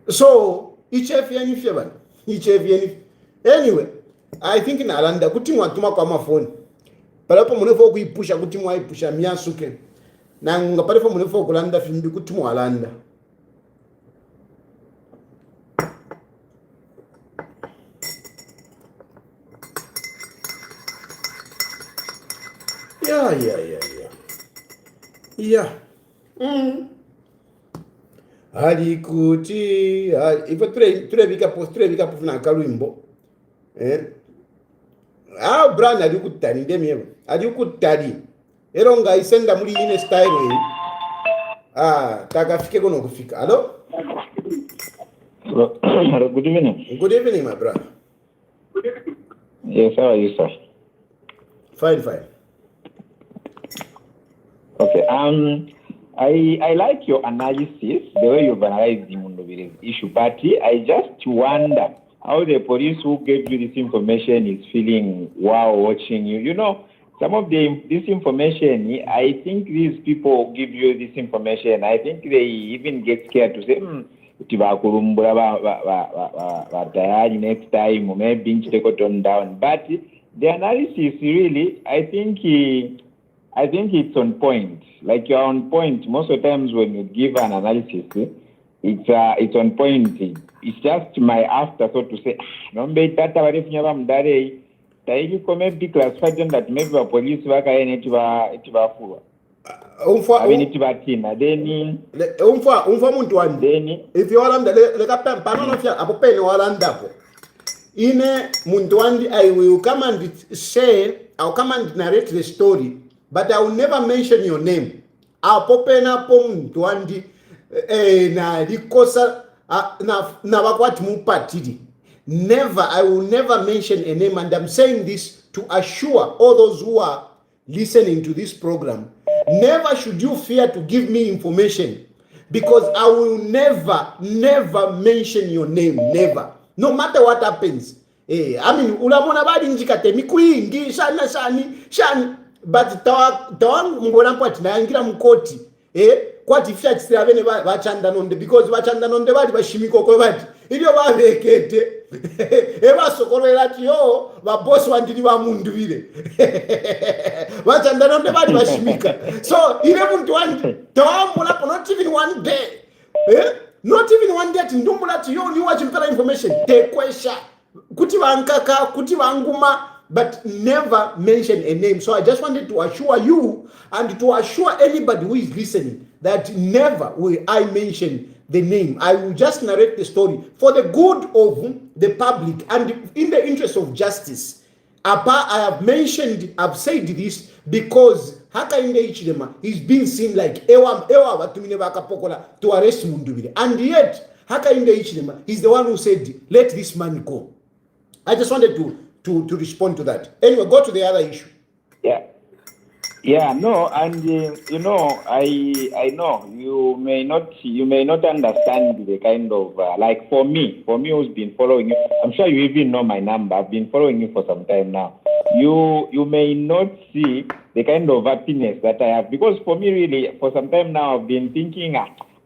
so ichefie bana ichefie anyway I think nalanda kuti mwatuma kwa mafoni palapo munefo kuipusha kuti mwaipusha miasuke na ngapalefo munefo kulanda fimbi kuti mwalanda yeah hali kuti ipo turevika pofu na kalwimbo Brian ali kutani ndemyevo ali kutali ero ngaisenda muri ine style hii takafike kono kufika hello good evening my brother. Yes, how are you, sir? Fine. Okay. I like your analysis, the way you've analyzed the Mundubile's issue, but I just wonder how the police who gave you this information is feeling while watching you. You know, some of this information, I think these people give you this information, I think they even get scared to say, next time, or maybe take it on down. But the analysis really, I think it's on point. Like you're on point. Most of the times when you give an analysis, it's on point. It's just my afterthought to say, no, but that maybe classified that maybe the police work muntu wandi if you walanda leka panono fya apo pene walandapo ine muntu wandi I will come and share, I'll come and narrate the story, but I will never mention your name. Apo pena po muntu wandi na likosa na wakwati mupatidi. Never, I will never mention a name, and I'm saying this to assure all those who are listening to this program. Never should you fear to give me information, because I will never mention your name, never. No matter what happens. I mean, ulamona badi njikate mikuingi, shani, but tawangu mbona mpati na yangira mkoti. Kwati fya chisira bene bachanda nonde, because bachanda nonde badi bashimiko kwe badi. Ilio babekete. Eba sokorela tiyo babosi wandini ba Mundubile. Bachanda nonde badi bashimika. So ile muntu wandi tawambula not even one day. Not even one day tindumbula tiyo ni wachimpela information. Tekwesha kuti bankaka kuti banguma, but never mention a name. So I just wanted to assure you and to assure anybody who is listening that never will I mention the name. I will just narrate the story for the good of the public and in the interest of justice. I have said this because Hakainde Ichilema is being seen like ewa batumine bakapokola to arrest Mundubile, and yet Hakainde Ichilema is the one who said, let this man go. I just wanted to respond to that. Anyway, go to the other issue. Yeah, no, and you know, I know you may not understand the kind of like for me who's been following you. I'm sure you even know my number. I've been following you for some time now. You may not see the kind of happiness that I have, because for me really for some time now I've been thinking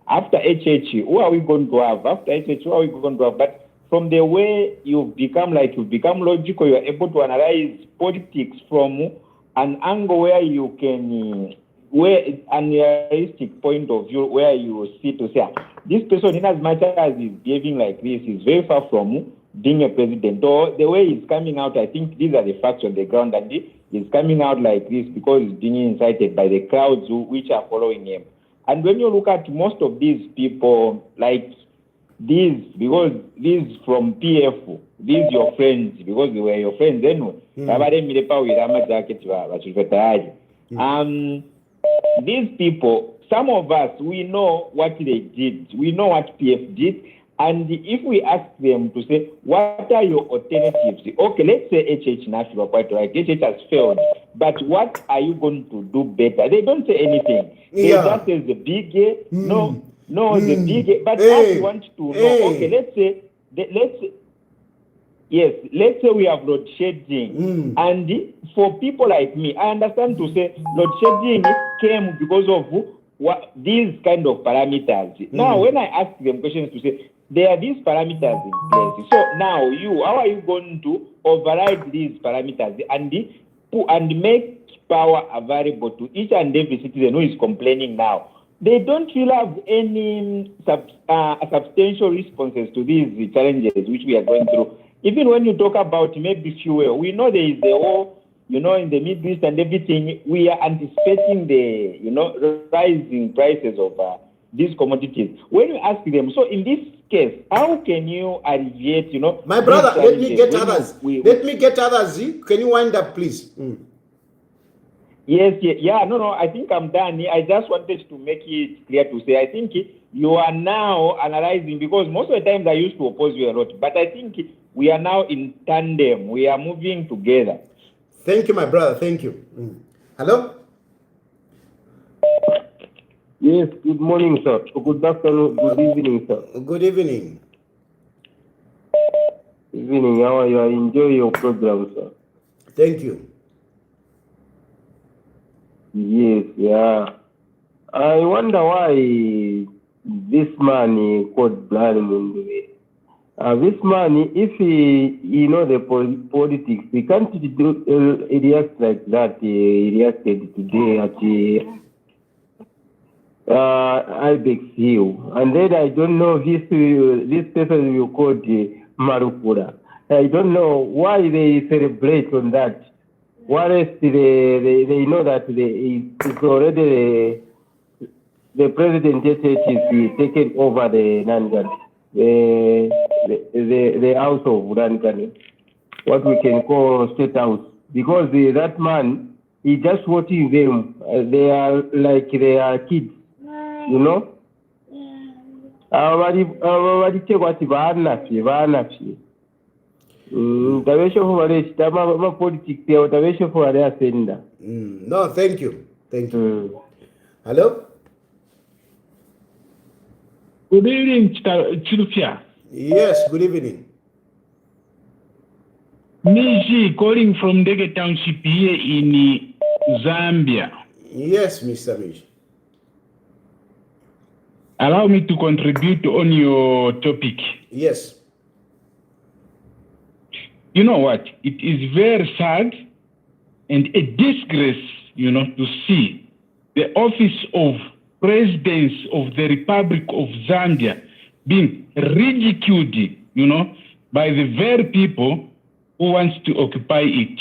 after HH who are we going to have? After HH who are we going to have? But from the way you've become logical, you're able to analyze politics from an angle where you can, where an realistic point of view, where you see to say, this person, in as much as he's behaving like this, is very far from being a president. Or the way he's coming out, I think these are the facts on the ground, and he's coming out like this because he's being incited by the crowds which are following him. And when you look at most of these people, like these, because these from PF, these your friends, because they were your friends anyway. These people, some of us, we know what they did. We know what PF did. And if we ask them to say, what are your alternatives? Okay, let's say HH National, quite right. HH has failed. But what are you going to do better? They don't say anything. They just say the big no. No, the big, but Hey, I want to know, hey. okay, let's say, yes, let's say we have load shedding. And for people like me, I understand to say load shedding came because of what these kind of parameters. Now, when I ask them questions to say, there are these parameters in place. So now how are you going to override these parameters and make power available to each and every citizen who is complaining now? They don't really have any substantial responses to these challenges which we are going through. Even when you talk about maybe fuel, we know there is the war, in the Middle East and everything. We are anticipating the, rising prices of these commodities. When you ask them, so in this case, how can you alleviate, My brother, let me get others. Let me get others. Can you wind up, please? Yes, no, I think I'm done. I just wanted to make it clear to say, I think you are now analyzing, because most of the times I used to oppose you a lot, but I think we are now in tandem. We are moving together. Thank you, my brother. Thank you. Hello? Yes, good morning, sir. Good afternoon, good evening, sir. Good evening. Evening, how are you? I enjoy your program, sir. Thank you. Yes, yeah. I wonder why this man called Brian Mundubile. This man, if he know the politics, he can't react like that. He reacted today at Ibex Hill. And then I don't know this person you called Marukura. I don't know why they celebrate on that. What else they know that it's already the president is taken over the Nangan, the house of Nangan, what we can call state house, because that man, he just watching them. They are like they are kids, No, thank you. Thank you. Hello? Good evening, Chilufia. Yes, good evening. Mishi calling from Dege Township here in Zambia. Yes, Mr. Mish. Allow me to contribute on your topic. Yes. You know what? It is very sad and a disgrace, to see the office of President of the Republic of Zambia being ridiculed, by the very people who wants to occupy it.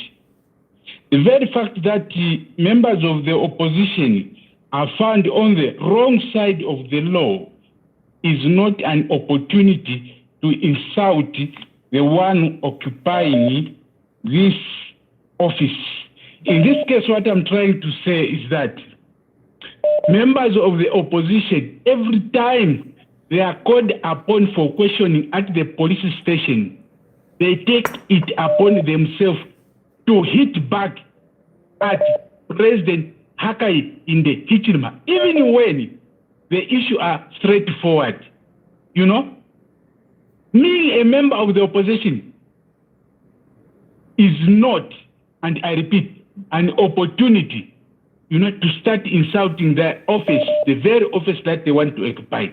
The very fact that members of the opposition are found on the wrong side of the law is not an opportunity to insult the one occupying this office. In this case, what I'm trying to say is that members of the opposition, every time they are called upon for questioning at the police station, they take it upon themselves to hit back at President Hakai in the Hichilima, even when the issue are straightforward. Being a member of the opposition is not, and I repeat, an opportunity, to start insulting the office, the very office that they want to occupy.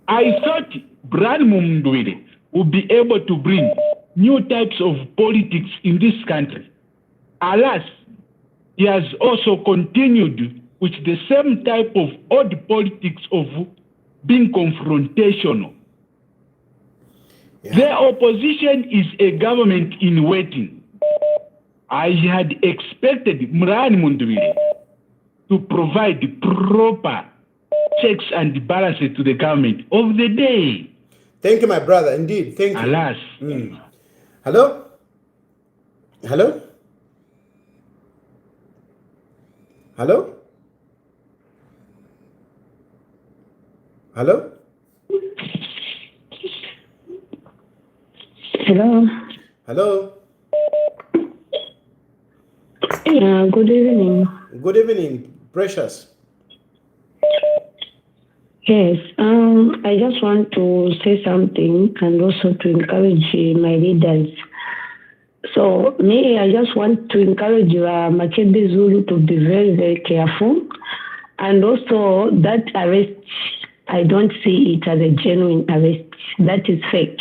I thought Brian Mundubile would be able to bring new types of politics in this country. Alas, he has also continued with the same type of odd politics of being confrontational. Yeah. The opposition is a government in waiting. I had expected Brian Mundubile to provide proper checks and balances to the government of the day. Thank you, my brother. Indeed, thank you. Alas. Hello? Hello? Hello? Hello? Hello. Hello? Good evening. Good evening, Precious. Yes, I just want to say something and also to encourage my leaders. So me, I just want to encourage Makebi Zulu to be very, very careful. And also that arrest, I don't see it as a genuine arrest. That is fake.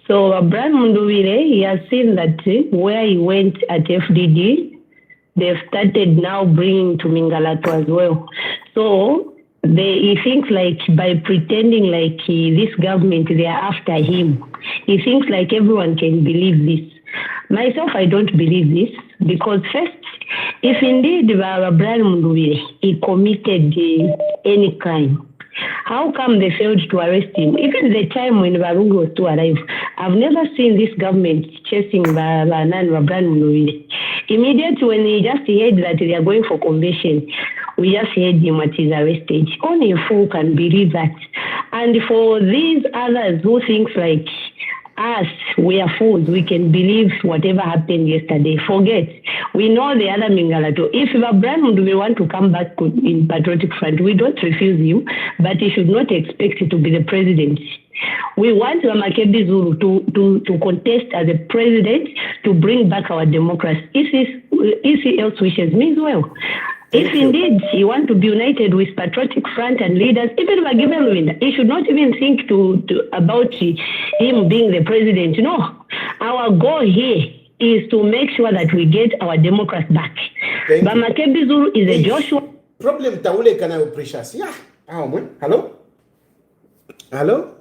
So Brian Mundubile, he has seen that where he went at FDD, they've started now bringing to Mingalato as well. So he thinks like by pretending like this government, they are after him. He thinks like everyone can believe this. Myself, I don't believe this because first, if indeed Brian Mundubile, he committed any crime, how come they failed to arrest him? Even the time when Varungu was still alive, I've never seen this government chasing Brian Mundubile. Immediately when he just heard that they are going for convention, we just heard him at his arrested. Only a fool can believe that. And for these others who think like us, we are fools, we can believe whatever happened yesterday. Forget. We know the other Mingalato. If Brian Mundubile want to come back in Patriotic Front, we don't refuse him, but he should not expect to be the president. We want Makebi Zulu to contest as a president to bring back our democracy. If he else wishes, means well. If indeed you want to be united with Patriotic Front and leaders, even if I give him win, he should not even think about him being the president. No, our goal here is to make sure that we get our democracy back. But Makebi Zulu is a Joshua. Problem taule kana precious. Yeah. Hello? Hello?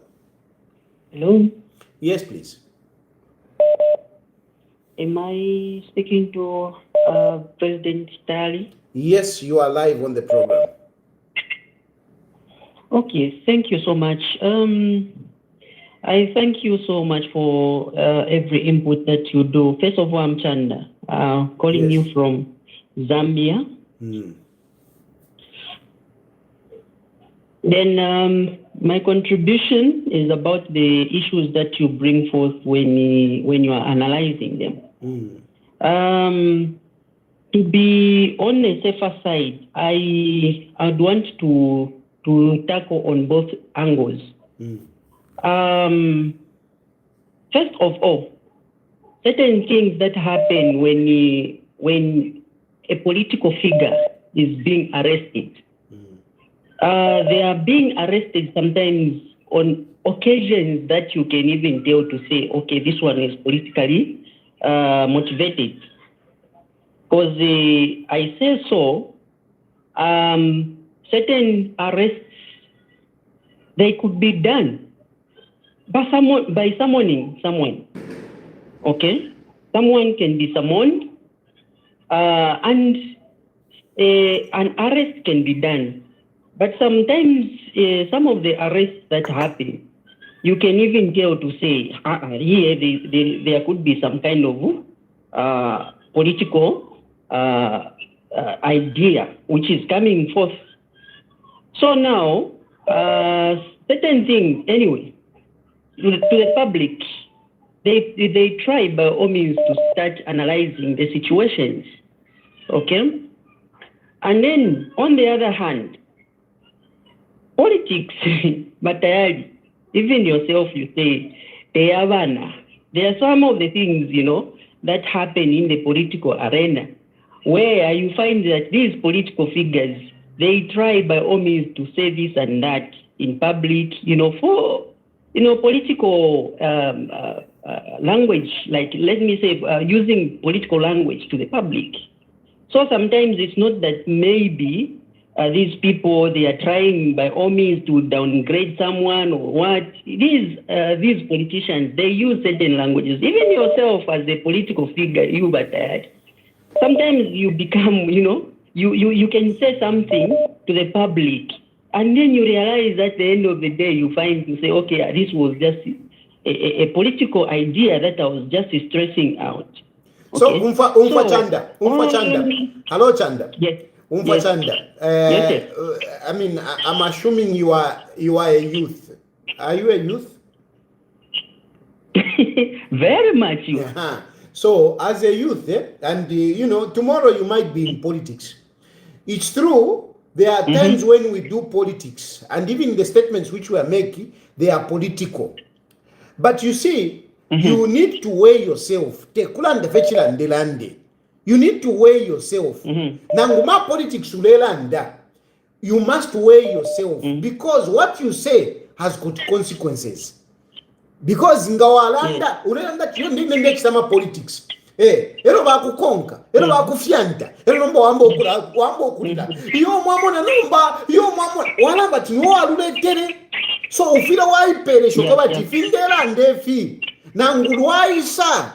Hello? Yes, please. Am I speaking to President Tali? Yes, you are live on the program. Okay, thank you so much. I thank you so much for every input that you do. First of all, I'm Chanda, calling you from Zambia. Then my contribution is about the issues that you bring forth when you are analyzing them. To be on a safer side, I'd want to tackle on both angles. First of all, certain things that happen when a political figure is being arrested. They are being arrested sometimes on occasions that you can even tell to say, okay, this one is politically motivated. Because I say so, certain arrests, they could be done by summoning someone. Okay? Someone can be summoned and an arrest can be done. But sometimes some of the arrests that happen, you can even tell to say, here there could be some kind of political idea which is coming forth. So now, certain things, anyway, to the public, they try by all means to start analyzing the situations, okay? And then, on the other hand, politics, but even yourself, you say, there are some of the things, that happen in the political arena, where you find that these political figures, they try by all means to say this and that in public, for, political language, like, let me say, using political language to the public. So sometimes it's not that maybe these people, they are trying by all means to downgrade someone or what. These politicians, they use certain languages. Even yourself as a political figure, sometimes you become, you can say something to the public, and then you realize at the end of the day, you find to say, okay, this was just a political idea that I was just stressing out. Okay. So, Chanda. Hello, Chanda. Yes. Chanda. Yes. I mean, I'm assuming you are a youth. Are you a youth? Very much youth. Uh-huh. So, as a youth, and tomorrow you might be in politics. It's true, There are times when we do politics, and even the statements which we are making, they are political. But you see, you need to weigh yourself. You need to weigh yourself. Nanguma politics ulelanda. You must weigh yourself because what you say has got consequences. Because ngawalanda ulelanda chiyo ndine sama politics. Ero bakukonka, ero bakufyanta, ero nomba wambo okulira. Iyo mwamona nomba, iyo mwamona walamba tino aluletere. So ufira waipere shokoba tifindera ndefi. Nangu lwaisa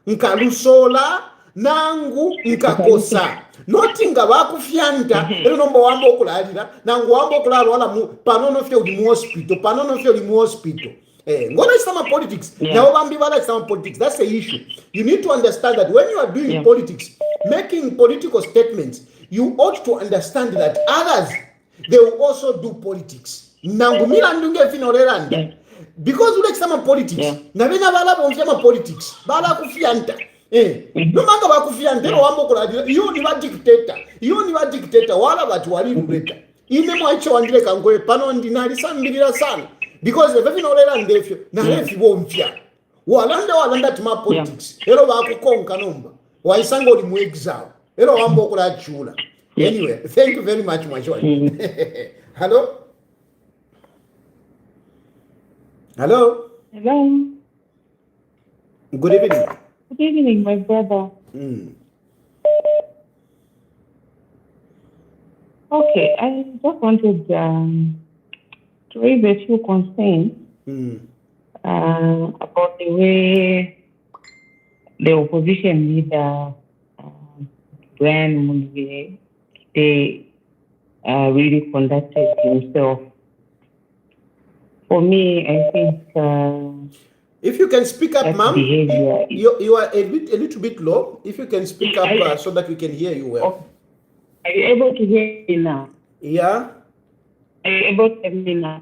nkalusola nangu nkakosa. Notinga bakufyanta, ero nomba wambo okulalira, nangu wambo okulalira wala panono fye uli mu hospital. Ngona some politics. Now, some politics. That's the issue. You need to understand that when you are doing politics, making political statements, you ought to understand that others, they will also do politics. Because you like some politics. Na vina bala bonfema politics. Bala kufianta. No manga ba kufianta. Wambo kula. You ni wa dictator. Wala batu wali ruleta. Ine mwacho wandile kangwe pano ndinari sambirira sana. Because the very knowledge and if you now if you won't fear, walanda to my politics. Hello, Wakukonka number. Why sango mu exile? Hello, Wambokula Chula. Anyway, thank you very much, my joy. Hello? Hello? Hello. Good evening. Good evening, my brother. Okay, I just wanted to raise a few concerns about the way the opposition leader, Brian Mundubile, they really conducted himself. For me, I think if you can speak up, ma'am, you are a little bit low. If you can speak up so that we can hear you well. Okay. Are you able to hear me now? Yeah. Are you able to hear me now?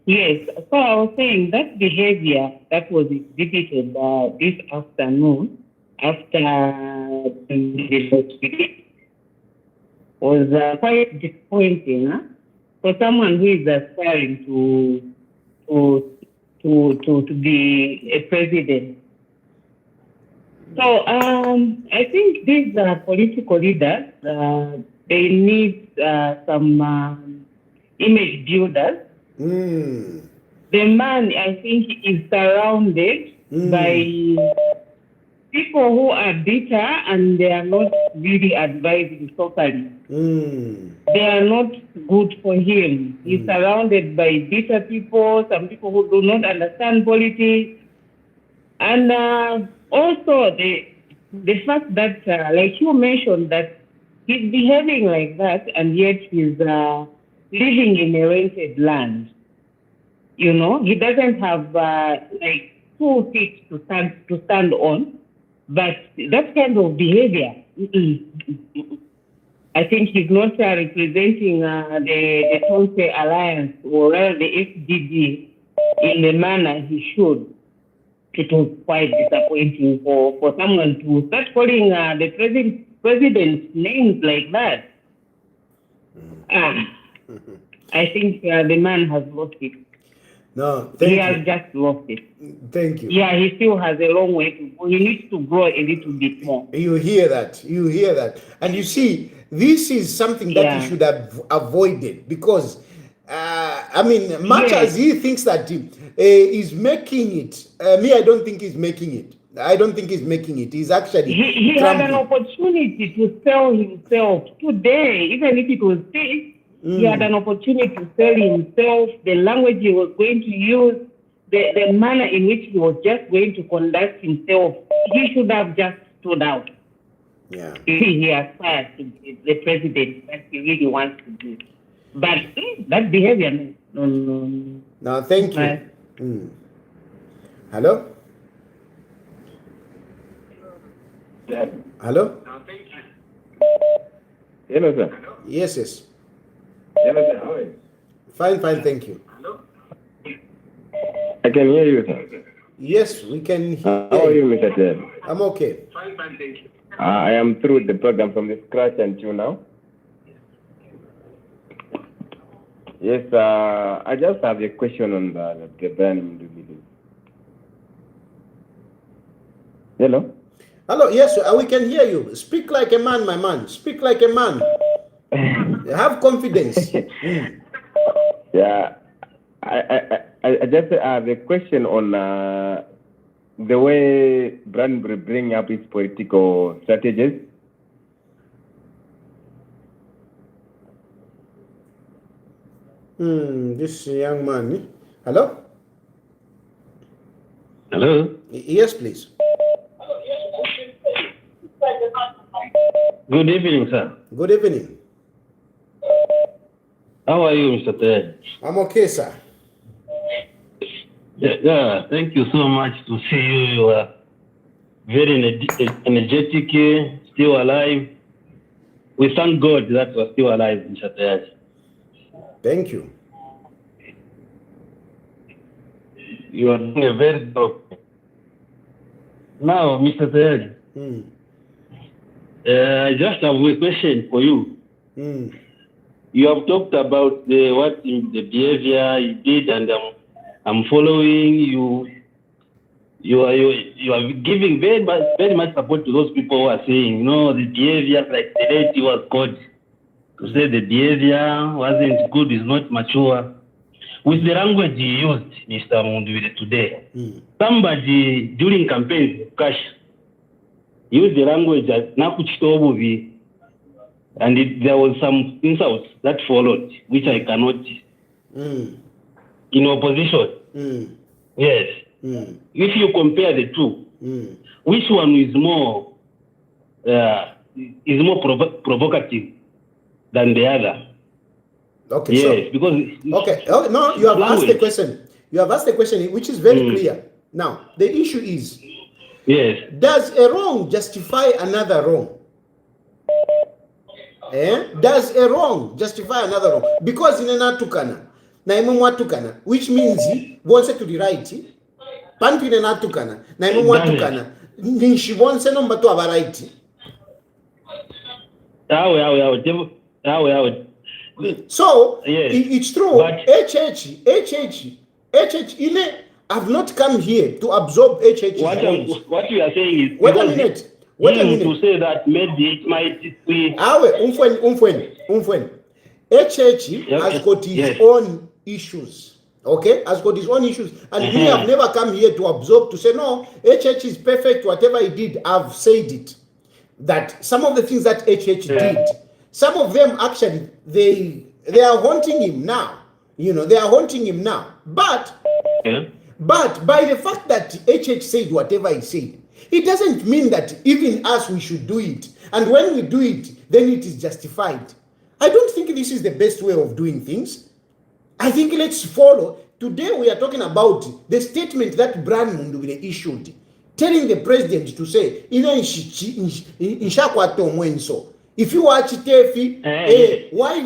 Yes. So I was saying that behavior that was exhibited this afternoon after the hospital was quite disappointing for someone who is aspiring to be a president. So I think these political leaders, they need some image builders. The man, I think, is surrounded by people who are bitter and they are not really advising properly. They are not good for him. He's surrounded by bitter people, some people who do not understand politics. And also the fact that, like you mentioned, that he's behaving like that and yet he's living in a rented land. You know, he doesn't have like 2 feet to stand on, but that kind of behavior, I think he's not representing the Tonse Alliance or the FDD in the manner he should. It was quite disappointing for someone to start calling the president's names like that. I think the man has lost it. No, he has just lost it. Thank you. Yeah, he still has a long way to go. He needs to grow a little bit more. You hear that. And you see, this is something that you should have avoided because, much as he thinks that he's making it, me, I don't think he's making it. He's actually... He had an opportunity to sell himself today, even if it was fake. He had an opportunity to sell himself, the language he was going to use, the manner in which he was just going to conduct himself. He should have just stood out. Yeah. He aspires to be the president that he really wants to be. But that behavior, no. No, thank you. Hello? Hello? No, thank you. Hello, sir. Yes. Hello, sir. How are you? Fine, thank you. Hello? I can hear you, sir. Yes, we can hear. How are you, Mr. Ted? I'm okay. Fine, thank you. I am through the program from the scratch until now. Yes, I just have a question on the Brian Mundubile. Hello? Hello, yes, we can hear you. Speak like a man, my man. Speak like a man. Have confidence. Yeah, I just have a question on the way Brian will bring up his political strategies. This young man. Hello? Hello? Yes, please. Good evening, sir. Good evening. How are you, Mr. Ted? I'm okay, sir. Yeah, thank you so much to see you. You are very energetic, still alive. We thank God that you are still alive, Mr. Ted. Thank you. You are doing a very good job. Now, Mr. Ted, I just have a question for you. You have talked about what the behavior you did, and I'm following you. You are giving very much support to those people who are saying, the behavior, like the lady was good. To say the behavior wasn't good, is not mature. With the language you used, Mr. Mundubile, today, somebody during campaign, Cash, used the language that Nakuchitobuvi, and there was some insults that followed, which I cannot, in opposition. Yes. If you compare the two, which one is more provocative than the other? Okay. Yes, So, because okay. Oh, no, you have asked the question. You have asked the question, which is very clear. Now, the issue is, yes, does a wrong justify another wrong? Does a wrong justify another wrong? Because in an atukana, na imumu atukana, which means bonse to the right, pantu in an atukana, na imumu atukana, ninshi bonse nomba to aba right. So yes, it's true. HH, have not come here to absorb HH. What you are saying is, wait a minute. To say that maybe it might be. Umfwen. HH has got his own issues. Okay, has got his own issues, and we have never come here to absorb, to say no, HH is perfect. Whatever he did, I've said it. That some of the things that HH did, some of them actually they are haunting him now. They are haunting him now. But by the fact that HH said whatever he said, it doesn't mean that even us we should do it. And when we do it, then it is justified. I don't think this is the best way of doing things. I think let's follow. Today we are talking about the statement that Brian Mundubile issued, telling the president to say, if you watch Tefi, why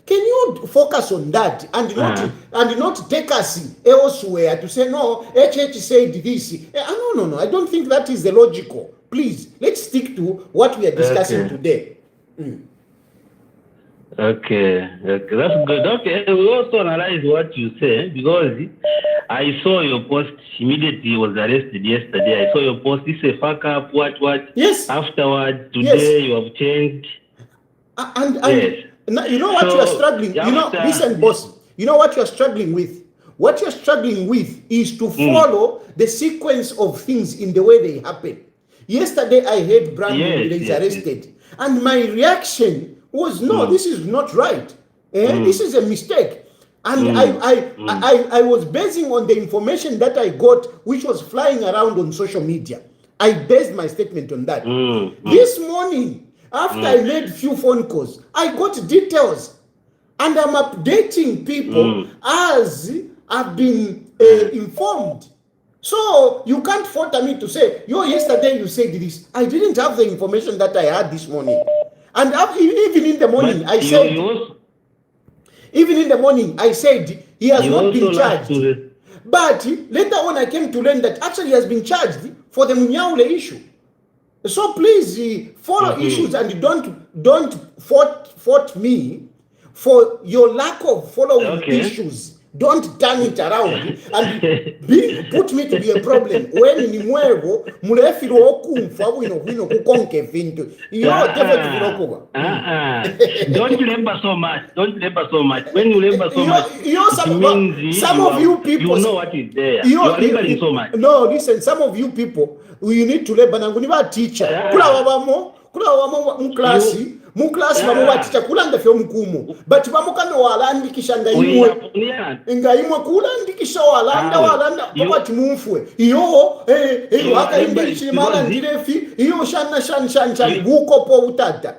can you focus on that and not take us elsewhere to say no, HH said this? No. I don't think that is the logical. Please, let's stick to what we are discussing today. Okay, that's good. Okay, we also analyze what you say, because I saw your post immediately. He was arrested yesterday. I saw your post. It's a fuck up. What? Yes. Afterwards, today you have changed. And you know what you are struggling. Listen, boss. You know what you are struggling with. What you are struggling with is to follow the sequence of things in the way they happen. Yesterday, I heard Brian Mundubile is arrested, and my reaction was no, this is not right. This is a mistake. And I was basing on the information that I got, which was flying around on social media. I based my statement on that. This morning, after I made few phone calls, I got details, and I'm updating people as I've been informed. So you can't fault me to say, yesterday you said this. I didn't have the information that I had this morning. And even in the morning, I said, he has not been charged. But later on, I came to learn that actually he has been charged for the Munyaule issue. So please follow issues and don't fault me for your lack of following issues. Don't turn it around and put me to be a problem. When ni mwevo, mulefiro okumfa wino kukonke vinto. You're definitely lokuba. Don't labor so much. Don't labor so much. When you labor so much, some of you people, you know what is there. You are laboring so much. No, listen, some of you people, you need to labor. Nanguniba teacher. Kula wabamo muklasi. Muklasi bamu baticha kulanda fyo mkumu but bamukano walandikisha ngaimwe kulandikisha walanda babati mumfwe iyo akaindikira mala ndirefi iyo shan bukopo utata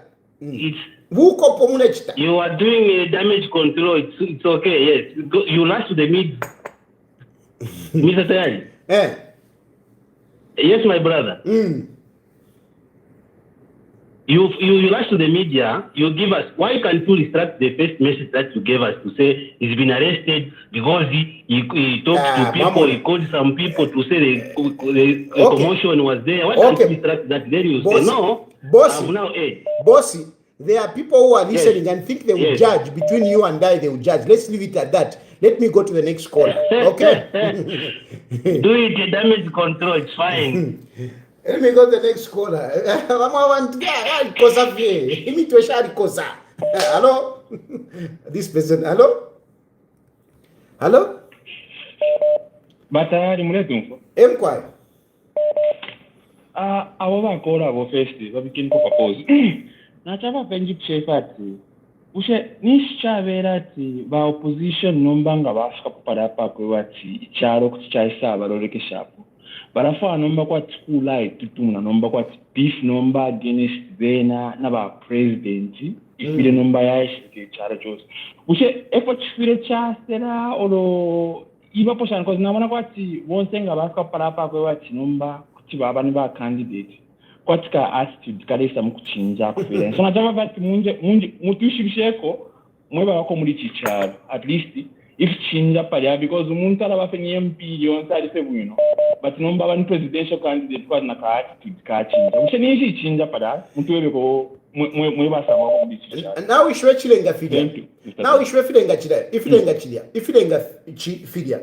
bukopo munechita. You are doing a damage control. It's okay. Yes, you lash to the mid. Mr. Tayari. Yes, my brother. You lash to the media, you give us, why can't you retract the first message that you gave us to say he's been arrested because he talked to people, he called some people to say the commotion was there. Why can't you retract that? Then you say, no, I'm now aid. Bossy, there are people who are listening and think they will judge. Between you and I, they will judge. Let's leave it at that. Let me go to the next caller, okay? Do it, damage control, it's fine. Let me go to the next caller. Hello? This person, hello? Hello? Batayari muletu. Enquire. Abo bakola abo first babikini ko propose. Na chava penji chefati. Ushe nisichabera ati ba opposition nombanga bashaka kupada pa kwati icharo kuchichaisa baroreke shapo. Barafa nomba kwa tikula itutuna nomba kwa beef nomba against bena na ba president ifile nomba ya shike chara chose ushe efo chifire cha sera olo iba poshan cause na kwa ti wonsenga baka parapa kwa wati nomba kuti baba ni ba candidate kwatika attitude kalesa mukuchinja kufira so na jama bati munje mutishibisheko mweba wako muri chicharo at least if chinja palia because umuntu arabafenye MP yonse ari se bwino but nomba bani presidential candidate kwa na ka attitude ka chinja usheni ichi chinja palia muntu webeko mwebasa wako muri chicharo now ishwe chilenga fidia now ishwe filenga chida ifilenga fidia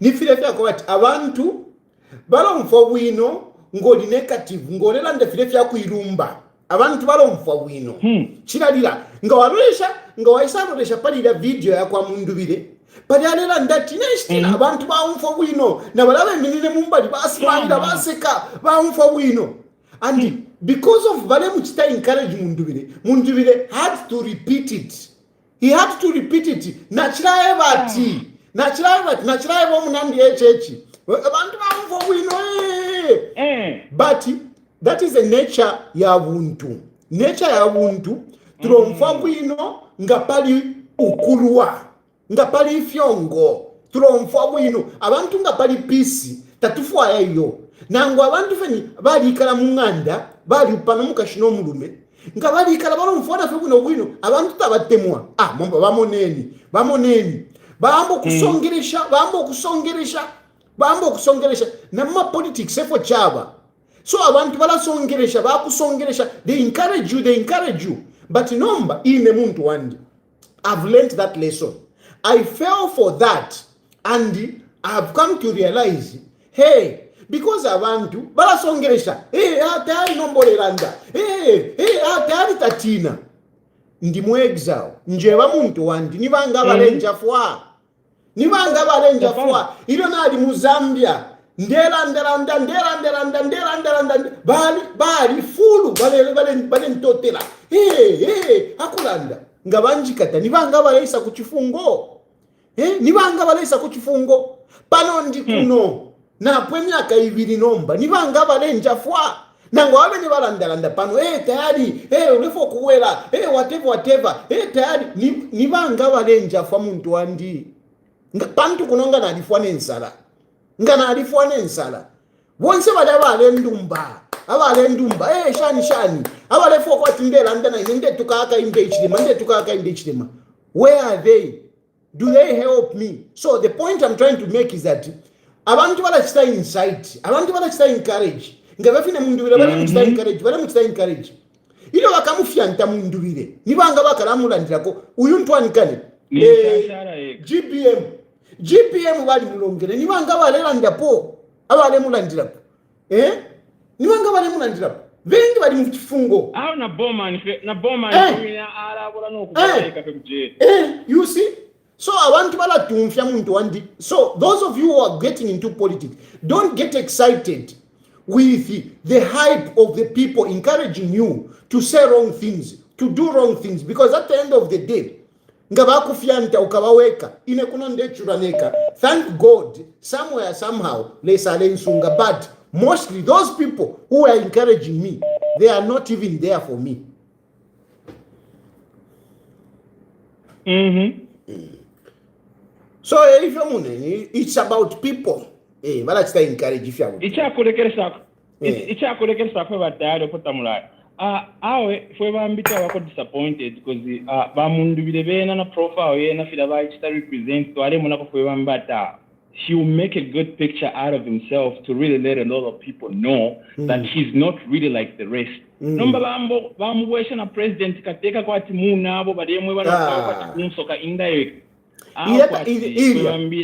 ni fidia fyako bati abantu balomfo bwino ngoli negative ngolela ndefile fyako irumba abantu balomfo bwino chilalira ngawaisaloresha palira video ya kwa Mundubile Padialela ndati nesti abantu baumfo bwino na balabe minine mumbali basmalira baseka baumfo bwino and because of bale muchita encourage Mundubile had to repeat it. He had to repeat it. Nachiraye bati bo munandi echechi abantu baumfo bwino but that is the nature ya buntu. Nature ya buntu tulomfo bwino ngapali ukulwa ngapali ifyongo tulomfwa bwino abantu ngapali peace tatufwa eyo nango abantu feni balikala munganda bali upana mukashino mulume ngabalikala balomfwa fe bwino abantu tabatemwa momba bamoneni bambo kusongeresha na ma politics efo chaba so abantu balasongeresha bakusongeresha they encourage you but nomba ine muntu wandi I've learned that lesson. I fell for that and I've come to realize, hey, because abantu balasongeresha, atari nomboleranda, atari tatina. Ndimwegzao, njeba muntu wandi, nibanga balenja fwa. Ilo nadi Muzambia, nderanda, bali fulu, bale ntotela. Akulanda. Ngabanjikata nibanga balesa kuchifungo pano ndi kuno na pwemyaka ibiri nomba nibanga balenja fwa nango abenye balandalanda pano tayari ulefo kuwela whatever tayari nibanga balenja fwa muntu wandi pantu kunonga na alifwa nensala bonse badabale ndumba shani abalefo kwati ndelanda na inde tukaka inde ichilema where are they? Do they help me? So the point I'm trying to make is that abantu balachita insight, abantu balachita encourage ngabafine Mundubile bale muchita encourage ile wakamufyanta Mundubile nibanga bakalamulandirako uyu ntwanikane GPM bali mulongere nibanga balelandapo abale mulandirapo nibanga bale mulandirapo bengi bali mu kifungo aho na boma alabula nokubaleka kujje you see. So I want to tumfya muntu wandi. So those of you who are getting into politics, don't get excited with the hype of the people encouraging you to say wrong things, to do wrong things, because at the end of the day, ngabakufyanta ukabaweka inekuno ndechuraneka. Thank God, somewhere somehow lesalensunga, but mostly those people who are encouraging me, they are not even there for me. So if you're money, it's about people. But let's encourage if you're it's a for battle put them like awe fwe bambita wako disappointed because Mundubile bena na profile yena feel like to represent to ale munako fwe bambata. He will make a good picture out of himself to really let a lot of people know that he's not really like the rest. Nomba bamwesha na president kateka kwa timu nabo bademwe bana kwa timu soka indirect.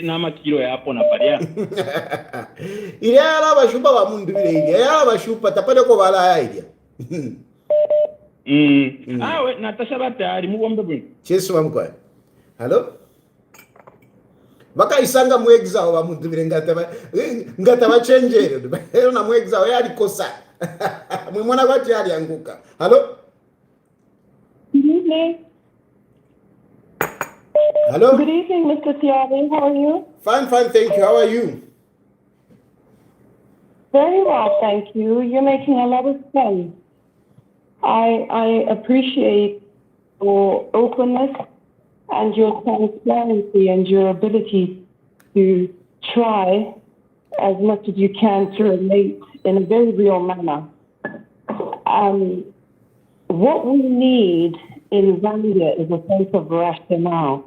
Nama kilo ya hapo na paria. Ile ala bashupa wa Mundubile ile ala bashupa tapade ko bala idea. Awe Natasha batari mugombe bwe. Chesu bamkwa. Hello? Baka isanga mwegza wa Mundubile ngata bachenjere. Ero na mwegza yali kosa. Mwimona kwati yali anguka. Hello? Hello? Good evening, Mr. Tiabe. How are you? Fine, thank you. How are you? Very well, thank you. You're making a lot of sense. I appreciate your openness and your transparency and your ability to try as much as you can to relate in a very real manner. What we need in Zambia is a sense of rationale.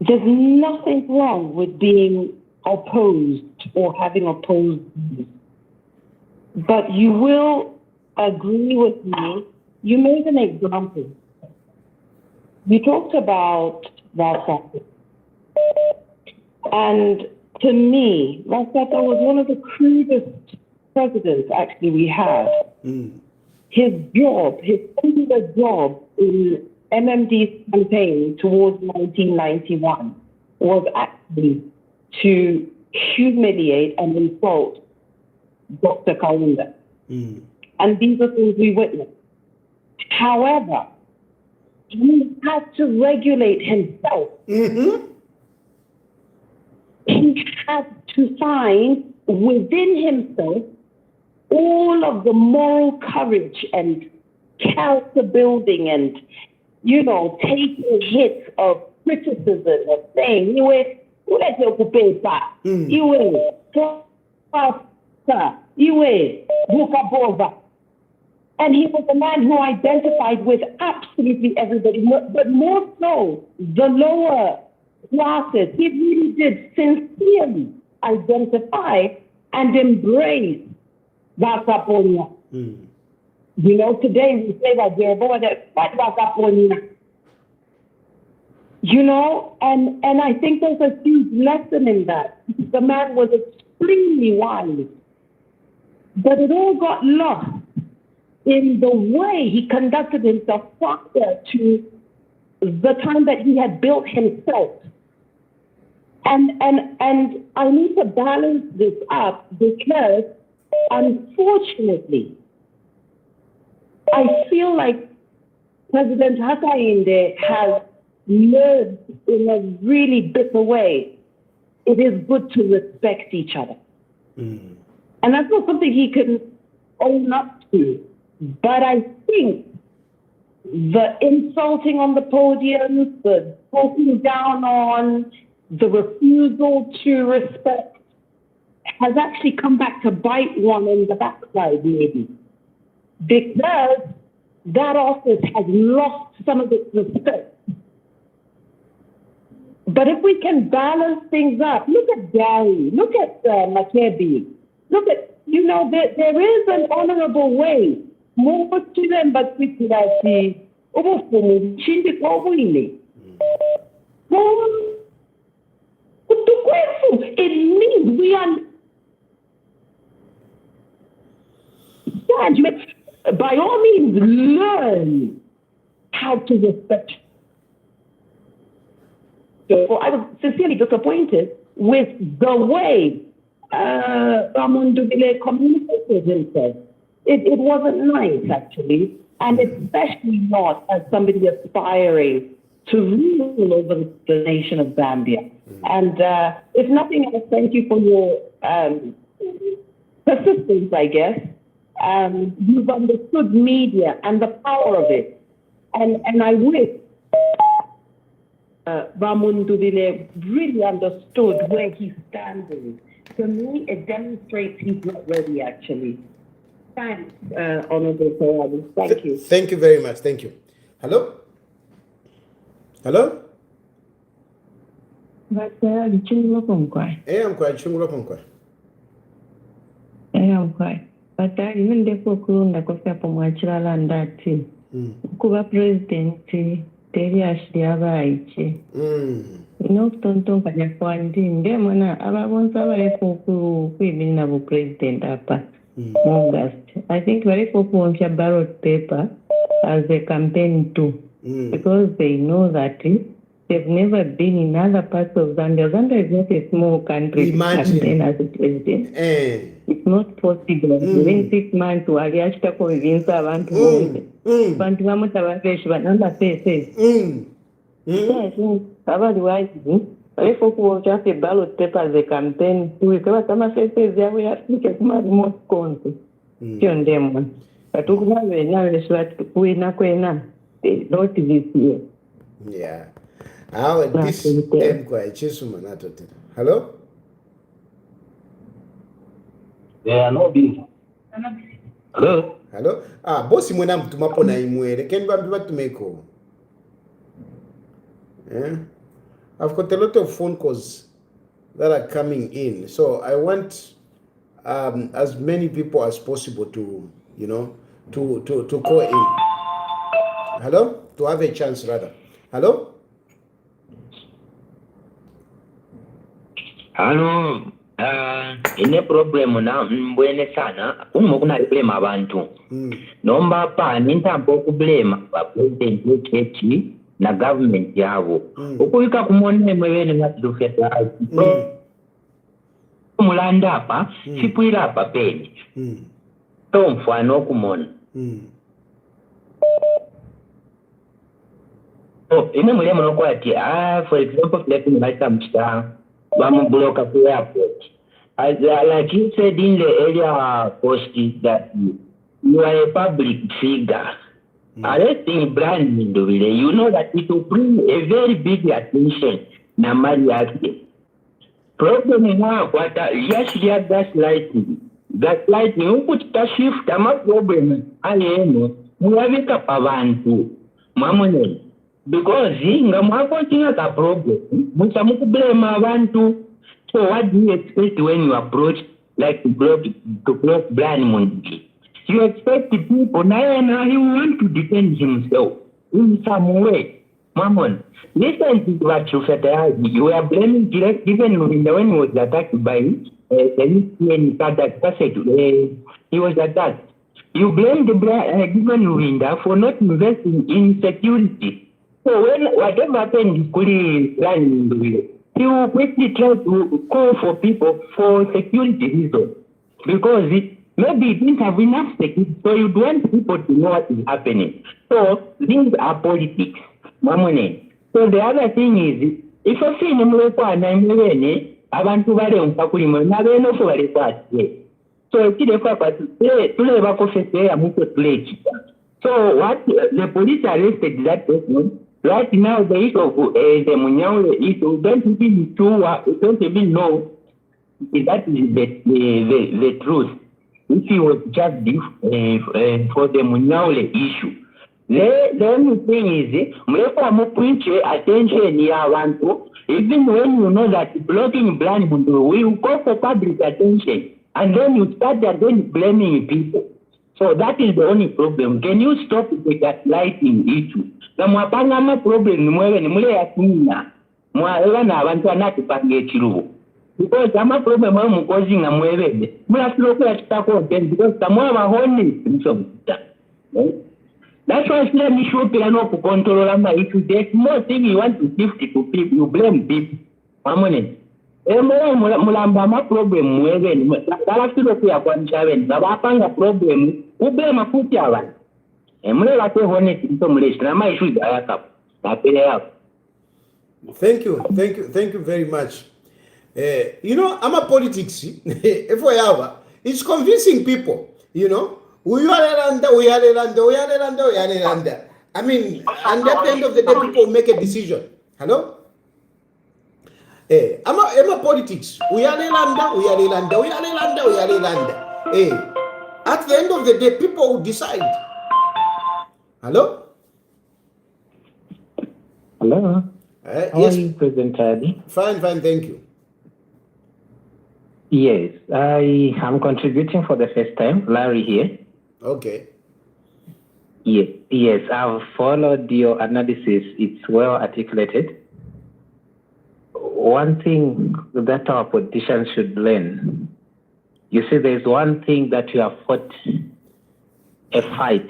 There's nothing wrong with being opposed or having opposed views. But you will agree with me. You made an example. You talked about Vasata. And to me, Vasata was one of the crudest presidents actually we had. His job, his singular job in MMD's campaign towards 1991 was actually to humiliate and insult Dr. Kaunda. And these are things we witnessed. However, he had to regulate himself. He had to find within himself all of the moral courage and character building and, you know, taking hits of criticism of saying, and he was a man who identified with absolutely everybody, but more so the lower classes. He really did sincerely identify and embrace Vakaponia. You know, today we say that they're Vakaponia. You know, and I think there's a huge lesson in that. The man was extremely wise, but it all got lost in the way he conducted himself prior to the time that he had built himself. And I need to balance this up because, unfortunately, I feel like President Hakainde has learned in a really bitter way. It is good to respect each other. And that's not something he can own up to. But I think the insulting on the podium, the talking down on, the refusal to respect has actually come back to bite one in the backside, maybe. Because that office has lost some of its respect. But if we can balance things up, look at Gary, look at Makebi, look at, you know, there is an honorable way mutiremba kwitira ati obufumu bushindika obwine it means we understand. By all means, learn how to respect. So I was sincerely disappointed with the way Mundubile communicated himself. It wasn't nice, actually, and especially not as somebody aspiring to rule over the nation of Zambia. And if nothing else, thank you for your persistence, I guess. You've understood media and the power of it. And I wish Mundubile really understood where he's standing. To me, it demonstrates he's not ready, actually. Thanks, Honorable Sawadi. Thank you. Thank you very much. Thank you. Hello? Hello? I'm quite chungula. I'm quite. But I even the Pokunda Costa Pomachara and that Kuba President Teriash Diavaichi. No tonton Panyapandi, Demona, Ababon Savaku, women of President Apa August. I think very folk want a ballot paper as a campaign too, because they know that they've never been in other parts of Zambia. Zambia is not a small country. Imagine as a president. It's not possible. Within 6 months, to Ariashta convince abantu bantu bamutabaveshi banamba faces. Yes, otherwise, if folk want just a ballot paper as a campaign, we cover some faces there. We have to get more cons. On them, but to go away now is what we not this year. Yeah. How this time quite chisumanato. Hello? Yeah, no busy. Hello? Hello? Bossy when I'm to Mapona imwere. Can you to make call? I've got a lot of phone calls that are coming in. So I want as many people as possible to, to call in. Hello? To have a chance rather. Hello? Hello. Ine problem na mbwene sana kuna blame abantu nomba pa nintambo kublema ba president wechechi na government yabo ukubika kumone mwene ngatufeta mulanda apa sipwira apa peni to mfano kumona ine mulemo nokwati for example let me write some stuff one block up the airport. As like you said in the earlier post, that you are a public figure. Arresting Brian Mundubile, you know that it will bring a very big attention. Namari problem now, what yes, you have gaslighting. Gaslighting, you put a shift, a problem. I know, we have it up avantu. Mamone. Because continue the problem, Musamuku blame Avantu. So what do you expect when you approach like to block Brian Mundubile? You expect the people now he want to defend himself in some way. Mammon, listen to what you said. You are blaming direct even when he was attacked by he was attacked. You blame the given window for not investing in security. So when whatever happened to Brian Mundubile, he will quickly try to call for people for security reasons because maybe it didn't have enough security, so you want people to know what is happening. So these are politics, mamone. So the other thing is, if I see him abantu bale mpakulimo nabeno so bale kwatye. So kile kwa tule bakofese ya muko tule. So what the police arrested that person. Right now, the issue of the Munyaule issue, don't even know if that is the truth. If he was just for the Munyaule issue. The only thing is, attention even when you know that blocking Brian Mundubile will call for public attention, and then you start again blaming people. So that is the only problem. Can you stop the gaslighting issue? Na mwapanga ama problem ni mwewe ni mule ya kumina. Mwaewa na abantu anatupange chirubu. Because ama problem mwewe mkozi nga mwewe. Mula siloko ya kitako then because tamwa mahoni. That's why it's not issue piano to control ama issue. There's more thing you want to shift to people. You blame people. Mamone. Mulamba ma problem mwewe ni kala siloko ya kwa nchawe. Babapanga problem. Ublema kuti abantu. Thank you very much. You know, I'm a politics. It's convincing people. You know, we are. I mean, and at the end of the day, people make a decision. Hello. I'm a politics. We are. At the end of the day, people will decide. Hello? Hello. Yes. How are you, President Tadi? Fine, thank you. Yes, I am contributing for the first time. Larry here. Okay. Yes, I've followed your analysis. It's well articulated. One thing that our politicians should learn, you see, there's one thing that you have fought a fight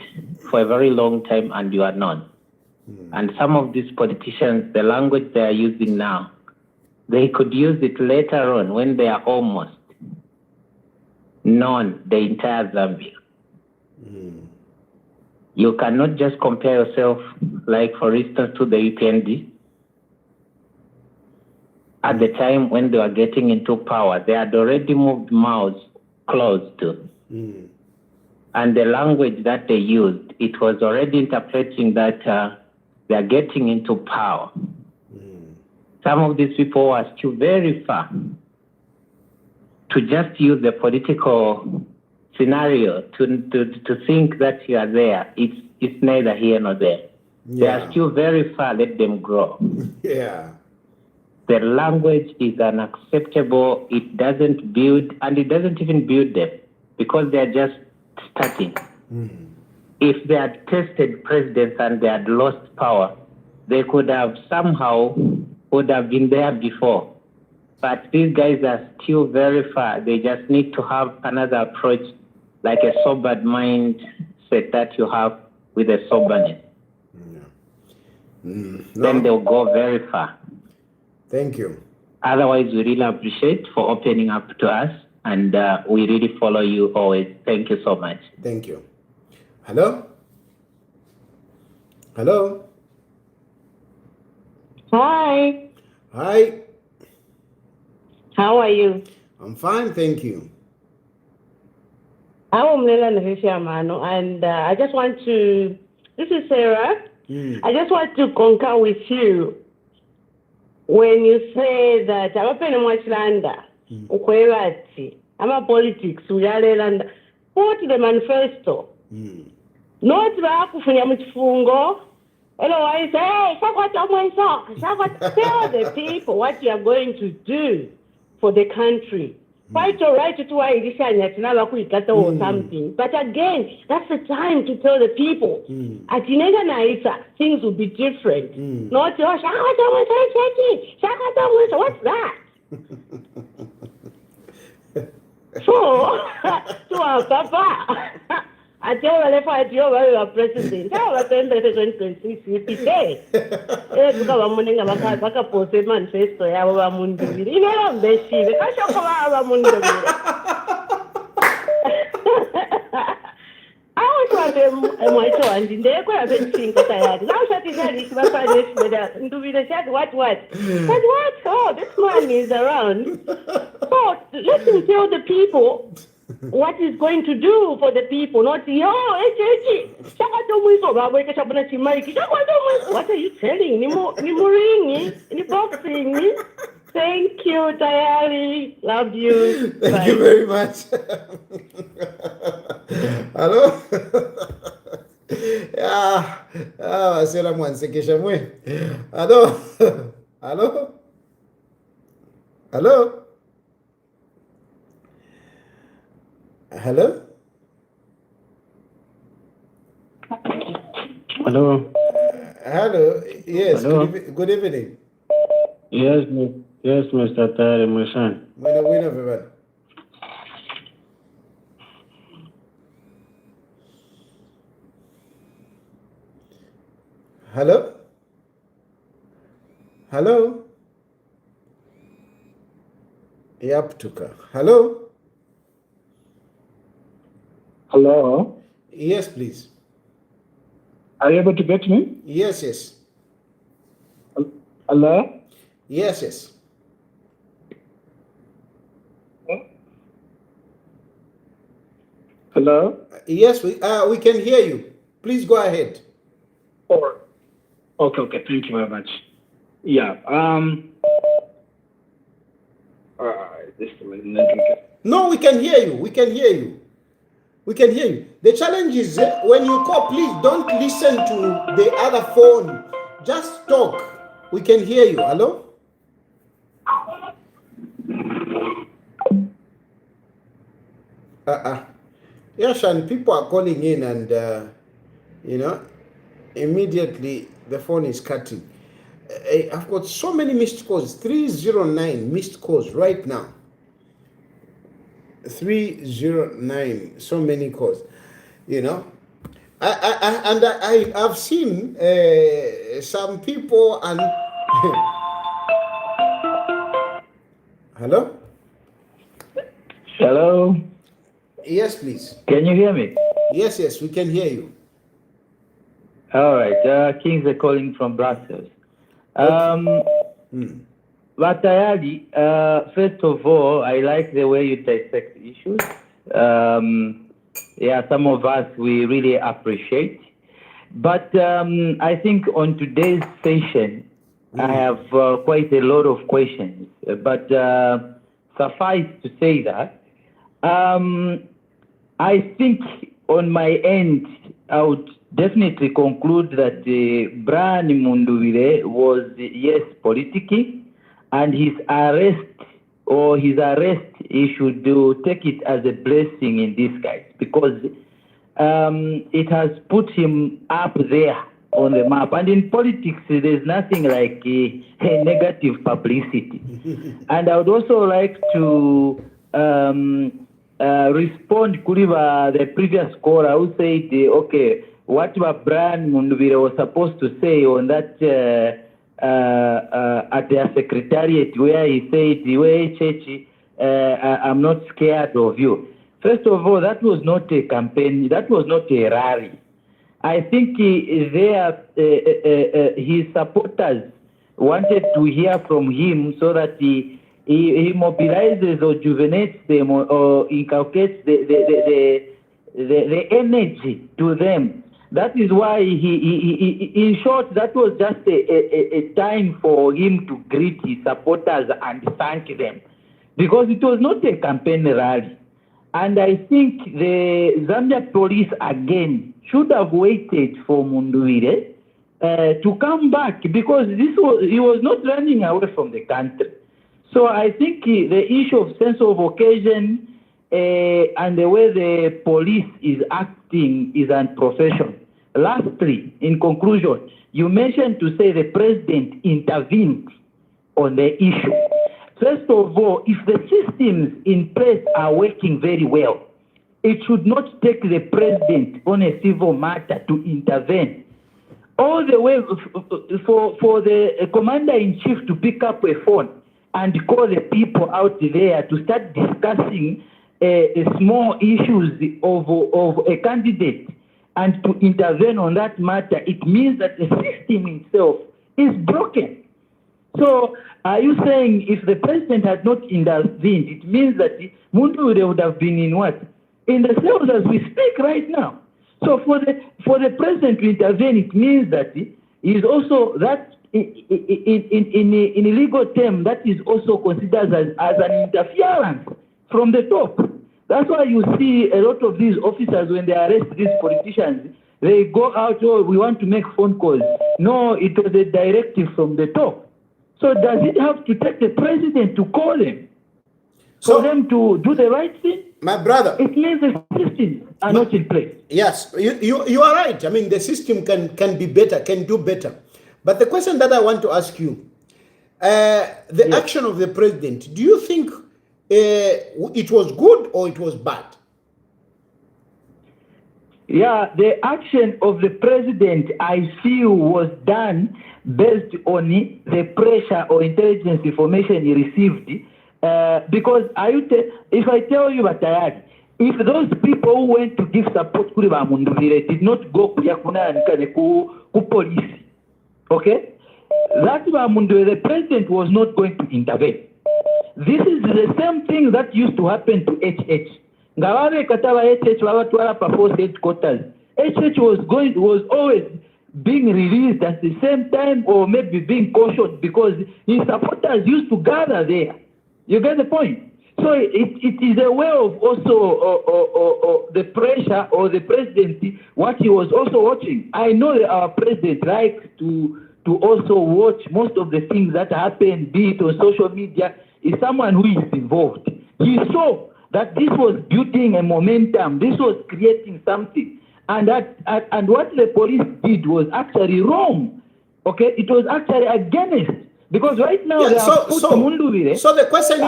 for a very long time and you are not. And some of these politicians, the language they are using now, they could use it later on when they are almost known the entire Zambia. You cannot just compare yourself, like for instance, to the UPND. At the time when they were getting into power, they had already moved mouths closed to. And the language that they used, it was already interpreting that they are getting into power. Some of these people are still very far to just use the political scenario to think that you are there. It's neither here nor there. They are still very far. Let them grow. The language is unacceptable. It doesn't build, and it doesn't even build them because they are just starting. If they had tested presidents and they had lost power, they could have somehow would have been there before. But these guys are still very far. They just need to have another approach, like a sobered mindset that you have with a soberness. Then they'll go very far. Thank you. Otherwise, we really appreciate for opening up to us, and we really follow you always. Thank you so much. Thank you. Hello? Hello? Hi. Hi. How are you? I'm fine, thank you. I'm Umlela Nefishamano, and I just want to, this is Sarah. I just want to concur with you when you say that I'm a Mwachilanda, Ukwevati, I'm a politics, Uyalelanda. Put the manifesto. Not Rakufunya Mchifungo. Otherwise, hey, tell the people what you are going to do for the country. Quite all right to why or something. But again, that's the time to tell the people. At Naisa, things will be different. Not what's that? So our Papa, I tell you if I do a president, I will attend the 2026 UPK. It's got a morning of a post manifesto. I will Mundubile. You know, they see the Kasha Mundubile. I was my son, and they could have been seeing what I had. Now, that is what? Oh, this man is around. So let him tell the people what he's going to do for the people, not what are you telling? Ni boxing. Thank you, Tayari. Love you. Thank you very much. Hello? Sera mwansekesha mwe. Hello? Hello? Hello? Hello? Hello. Hello. Yes. Hello. Good evening. Yes, yes, Mr. Tare, my son. Win everyone. Hello. Hello. Yep, Tuka. Hello. Hello. Yes, please. Are you able to get me? Yes, yes. Hello. Yes, yes. Hello. Yes, we can hear you. Please go ahead. Okay. Thank you very much. Yeah. Just a minute. No, we can hear you. We can hear you. We can hear you. The challenge is when you call, please don't listen to the other phone. Just talk. We can hear you. Hello? Yes, and people are calling in and, immediately the phone is cutting. I've got so many missed calls, 309 missed calls right now. 309, so many calls, I've seen some people and Hello? Hello? Yes, please. Can you hear me? Yes, we can hear you. All right. Kings are calling from Brussels. But first of all, I like the way you dissect issues. Some of us, we really appreciate. But I think on today's session, I have quite a lot of questions. But suffice to say that, I think on my end, I would definitely conclude that Brian Mundubile was, yes, politically, and his arrest, he should take it as a blessing in disguise, because it has put him up there on the map. And in politics, there's nothing like a negative publicity. And I would also like to respond to the previous caller who said, okay, what Brian Mundubile was supposed to say on that at their secretariat, where he said, I'm not scared of you. First of all, that was not a campaign, that was not a rally. I think his supporters wanted to hear from him so that he mobilizes or rejuvenates them or inculcates the energy to them. That is why in short, that was just a time for him to greet his supporters and thank them, because it was not a campaign rally. And I think the Zambia police again should have waited for Mundubile to come back, because he was not running away from the country. So I think the issue of sense of occasion and the way the police is acting is unprofessional. Lastly, in conclusion, you mentioned to say the president intervened on the issue. First of all, if the systems in place are working very well, it should not take the president on a civil matter to intervene. All the way for the commander-in-chief to pick up a phone and call the people out there to start discussing small issues of a candidate and to intervene on that matter, it means that the system itself is broken. So are you saying if the president had not intervened, it means that Mundubile would have been in what? In the cells as we speak right now. So for the president to intervene, it means that he is also that in a legal term, that is also considered as an interference from the top. That's why you see a lot of these officers, when they arrest these politicians, they go out, we want to make phone calls. No, it was a directive from the top. So does it have to take the president to call him? for them to do the right thing? My brother, it means the systems are not in place. Yes, you are right. I mean, the system can be better, can do better. But the question that I want to ask you, the action of the president, do you think it was good or it was bad? Yeah, the action of the president, I feel, was done based on the pressure or intelligence information he received. Because if I tell you that if those people who went to give support to Brian Mundubile did not go to police, okay, that Brian Mundubile, the president was not going to intervene. This is the same thing that used to happen to HH. Ngawabe kataba HH wabatwala pa force headquarters. HH was always being released at the same time, or maybe being cautioned, because his supporters used to gather there. You get the point? So it is a way of also the pressure or the presidency, what he was also watching. I know that our president likes to also watch most of the things that happen, be it on social media. Is someone who is involved. He saw that this was building a momentum, this was creating something. And what the police did was actually wrong. Okay, it was actually against. Because right now they have put Mundubile. So the question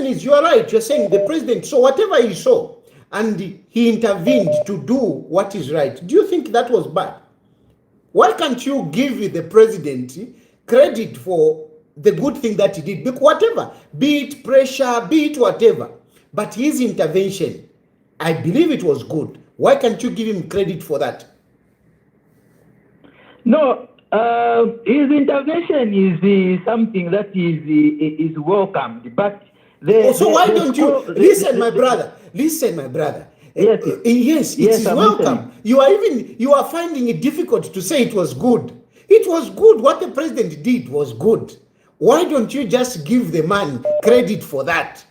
is, you are right. You're saying the president saw whatever he saw, and he intervened to do what is right. Do you think that was bad? Why can't you give the president credit for the good thing that he did? Whatever, be it pressure, be it whatever, but his intervention, I believe it was good. Why can't you give him credit for that? No, his intervention is something that is welcomed, but why don't you listen, my brother? Listen, my brother. Yes, it is welcome. You are finding it difficult to say it was good. It was good. What the president did was good. Why don't you just give the man credit for that?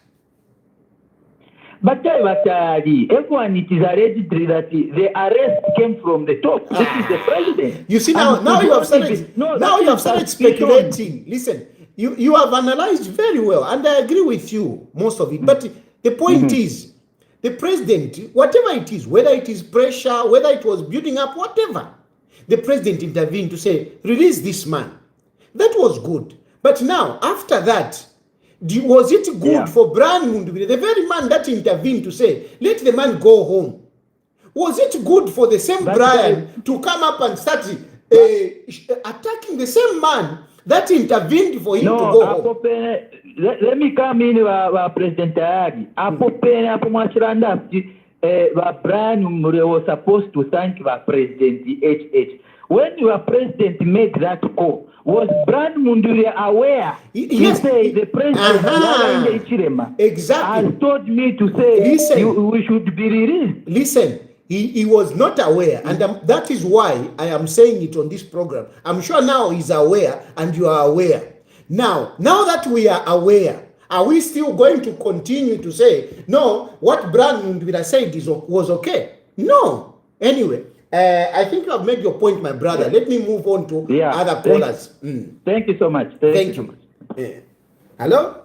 But everyone, it is alleged that the arrest came from the top. This is the president. You see, now you have started speculating. Listen, you have analyzed very well, and I agree with you, most of it. But the point is, the president, whatever it is, whether it is pressure, whether it was building up, whatever, the president intervened to say, release this man. That was good. But now, after that, was it good for Brian Mundubile, the very man that intervened to say, let the man go home? Was it good for the same Brian to come up and start attacking the same man that intervened for him to go home? Let me come in, President Ayagi. Brian Mundubile was supposed to thank President HH. When your president made that call, was Brian Mundubile aware to say the president exactly has told me to say we should be released? Listen, he was not aware, and that is why I am saying it on this program. I'm sure now he's aware, and you are aware. Now that we are aware, are we still going to continue to say, no, what Brian Mundubile said was okay? No. Anyway, I think you have made your point, my brother. Let me move on to other callers. Thank you so much. Thank you. Hello?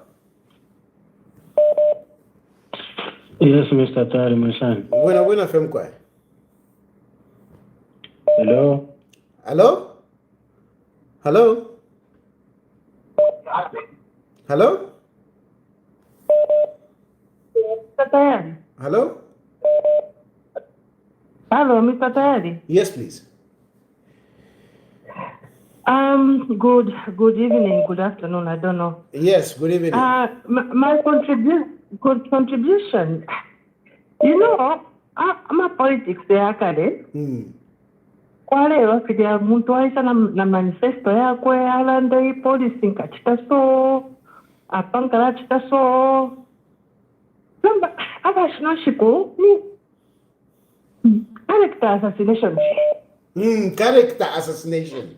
Yes, Mr. Tari, my son. Buena femkwa. Hello? Hello? Hello? Hello? Mr. Tayari. Hello? Hello, Mr. Tayari. Yes, please. Good evening, good afternoon, I don't know. Yes, good evening. My contribution, you know, I'm a politics there, kade. Kwale wafikia muntu aisa na manifesto yakwe alanda policy nkachita so apankala chita so namba abashinashiko ni character assassination. Character assassination.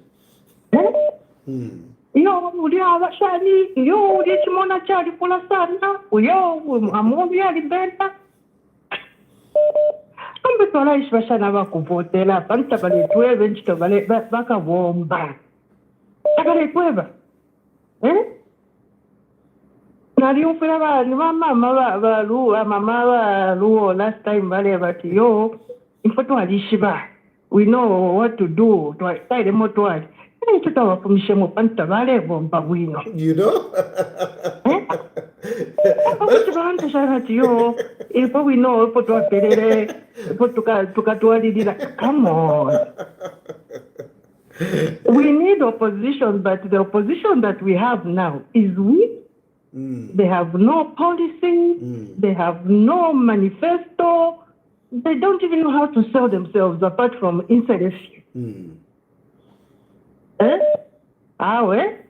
Yo ulia abashani, yo ulia chimona chari pula sana, yo amubi alibenta. Kambe tola ishbashana bakuvotela, panta bale tuwe nchito bale baka bomba. Abale tuweba. Naliumfira mama baluo last time bale bati yo imfoto alishiba. We know what to do. To side motwali. Tutawafumishe mu panta bale bomba bwino. You know? Abantu sharati yo if we know poto perere poto tukatwalidira. Come on. We need opposition, but the opposition that we have now is weak. They have no policy. They have no manifesto. They don't even know how to sell themselves apart from inside a few. Sorry,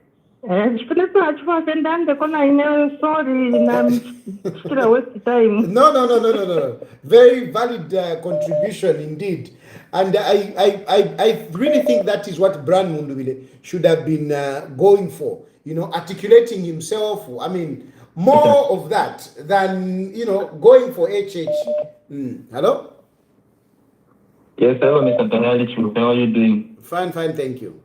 still waste time. No. Very valid contribution indeed. And I really think that is what Brian Mundubile should have been going for. You know, articulating himself. I mean, more of that than, you know, going for HH. Hello? Yes, hello, Mr. Benedict. How are you doing? Fine, thank you.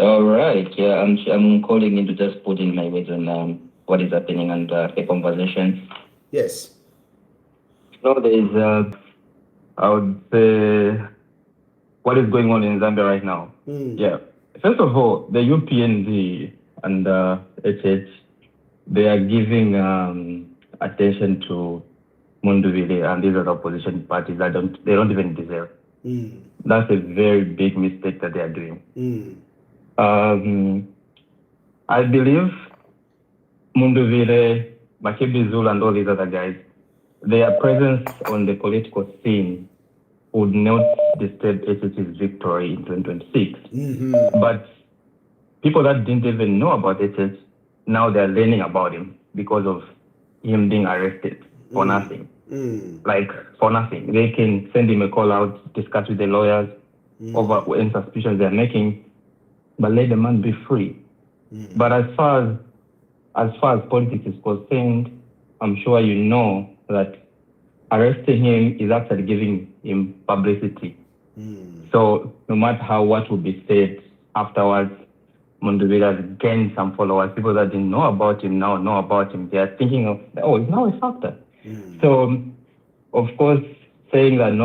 All right. Yeah, I'm calling in to just put in my weight on what is happening and a conversation. Yes. So there is, I would say, what is going on in Zambia right now. Yeah. First of all, the UPND and HH, they are giving attention to Mundubile and these other opposition parties that they don't even deserve. That's a very big mistake that they are doing. I believe Mundubile, Makebi Zulu, and all these other guys, their presence on the political scene would not disturb HH's victory in 2026. But people that didn't even know about HH, now they're learning about him because of him being arrested for nothing. Like, for nothing. They can send him a call out, discuss with the lawyers over any suspicions they're making, but let the man be free. But as far as politics is concerned, I'm sure you know that arresting him is actually giving him publicity. So no matter what will be said afterwards, Mundubile has gained some followers. People that didn't know about him now know about him. They are thinking of, he's now a factor. So, of course, saying that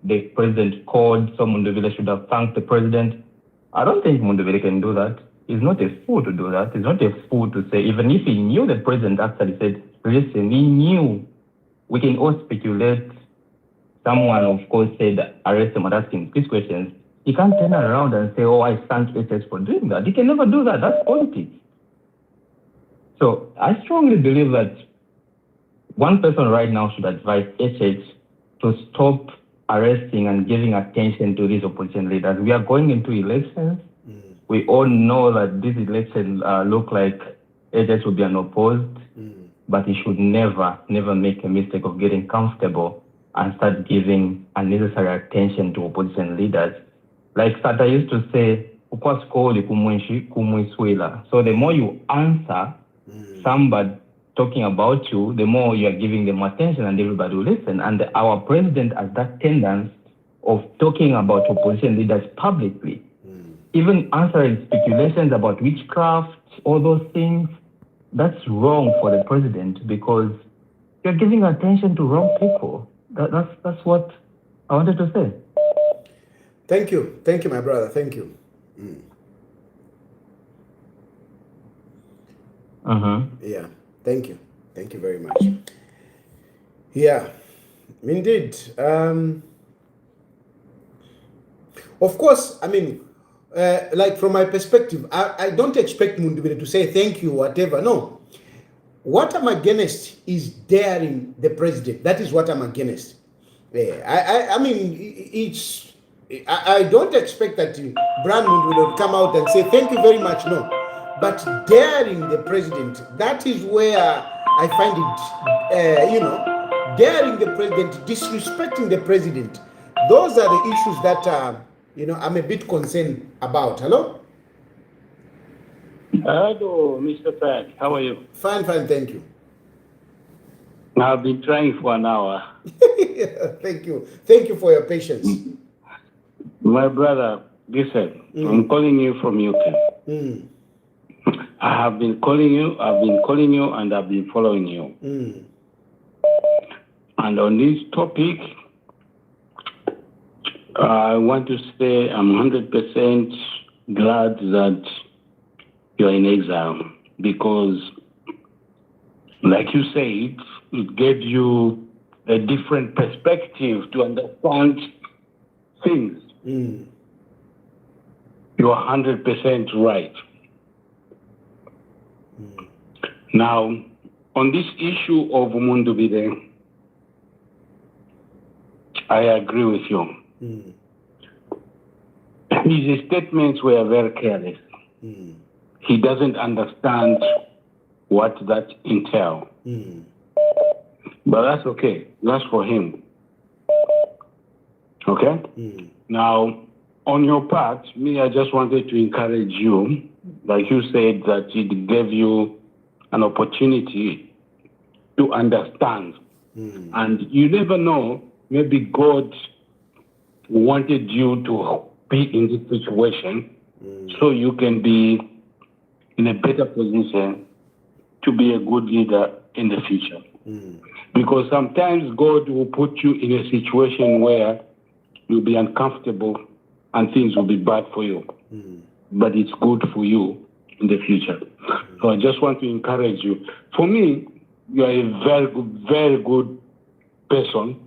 the president called, so Mundubile should have thanked the president. I don't think Mundubile can do that. He's not a fool to do that. He's not a fool to say, even if he knew the president actually said, listen, he knew. We can all speculate. Someone, of course, said, arrest him and ask him these questions. He can't turn around and say, I thank HH for doing that. He can never do that. That's politics. So I strongly believe that one person right now should advise HH to stop arresting and giving attention to these opposition leaders. We are going into elections. We all know that this election look like HH will be unopposed, but he should never make a mistake of getting comfortable and start giving unnecessary attention to opposition leaders. Like Sata used to say, so the more you answer somebody talking about you, the more you are giving them attention and everybody will listen. And our president has that tendency of talking about opposition leaders publicly, even answering speculations about witchcraft, all those things. That's wrong for the president because you're giving attention to wrong people. That's what I wanted to say. Thank you, my brother. Thank you. Yeah, thank you very much. Yeah, indeed. Of course, I mean, like from my perspective, I don't expect Mundubile to say thank you, whatever. No. What I'm against is daring the president. That is what I'm against. I mean, I don't expect that Brian Mundubile will come out and say thank you very much. No. But daring the president, that is where I find it, daring the president, disrespecting the president. Those are the issues that, I'm a bit concerned about. Hello? Hello, Mr. Frank. How are you? Fine, thank you. I've been trying for an hour. Thank you. Thank you for your patience. My brother, listen, I'm calling you from UK. I have been calling you, and I've been following you. And on this topic, I want to say I'm 100% glad that you're in exile, because, like you said, it gave you a different perspective to understand things. You're 100% right. Now, on this issue of Mundubile, I agree with you. His statements were very careless. He doesn't understand what that entails. But that's okay. That's for him. Okay? Now, on your part, me, I just wanted to encourage you, like you said, that it gave you an opportunity to understand. And you never know, maybe God wanted you to be in this situation so you can be in a better position to be a good leader in the future. Because sometimes God will put you in a situation where you'll be uncomfortable and things will be bad for you. But it's good for you in the future. So I just want to encourage you. For me, you are a very good person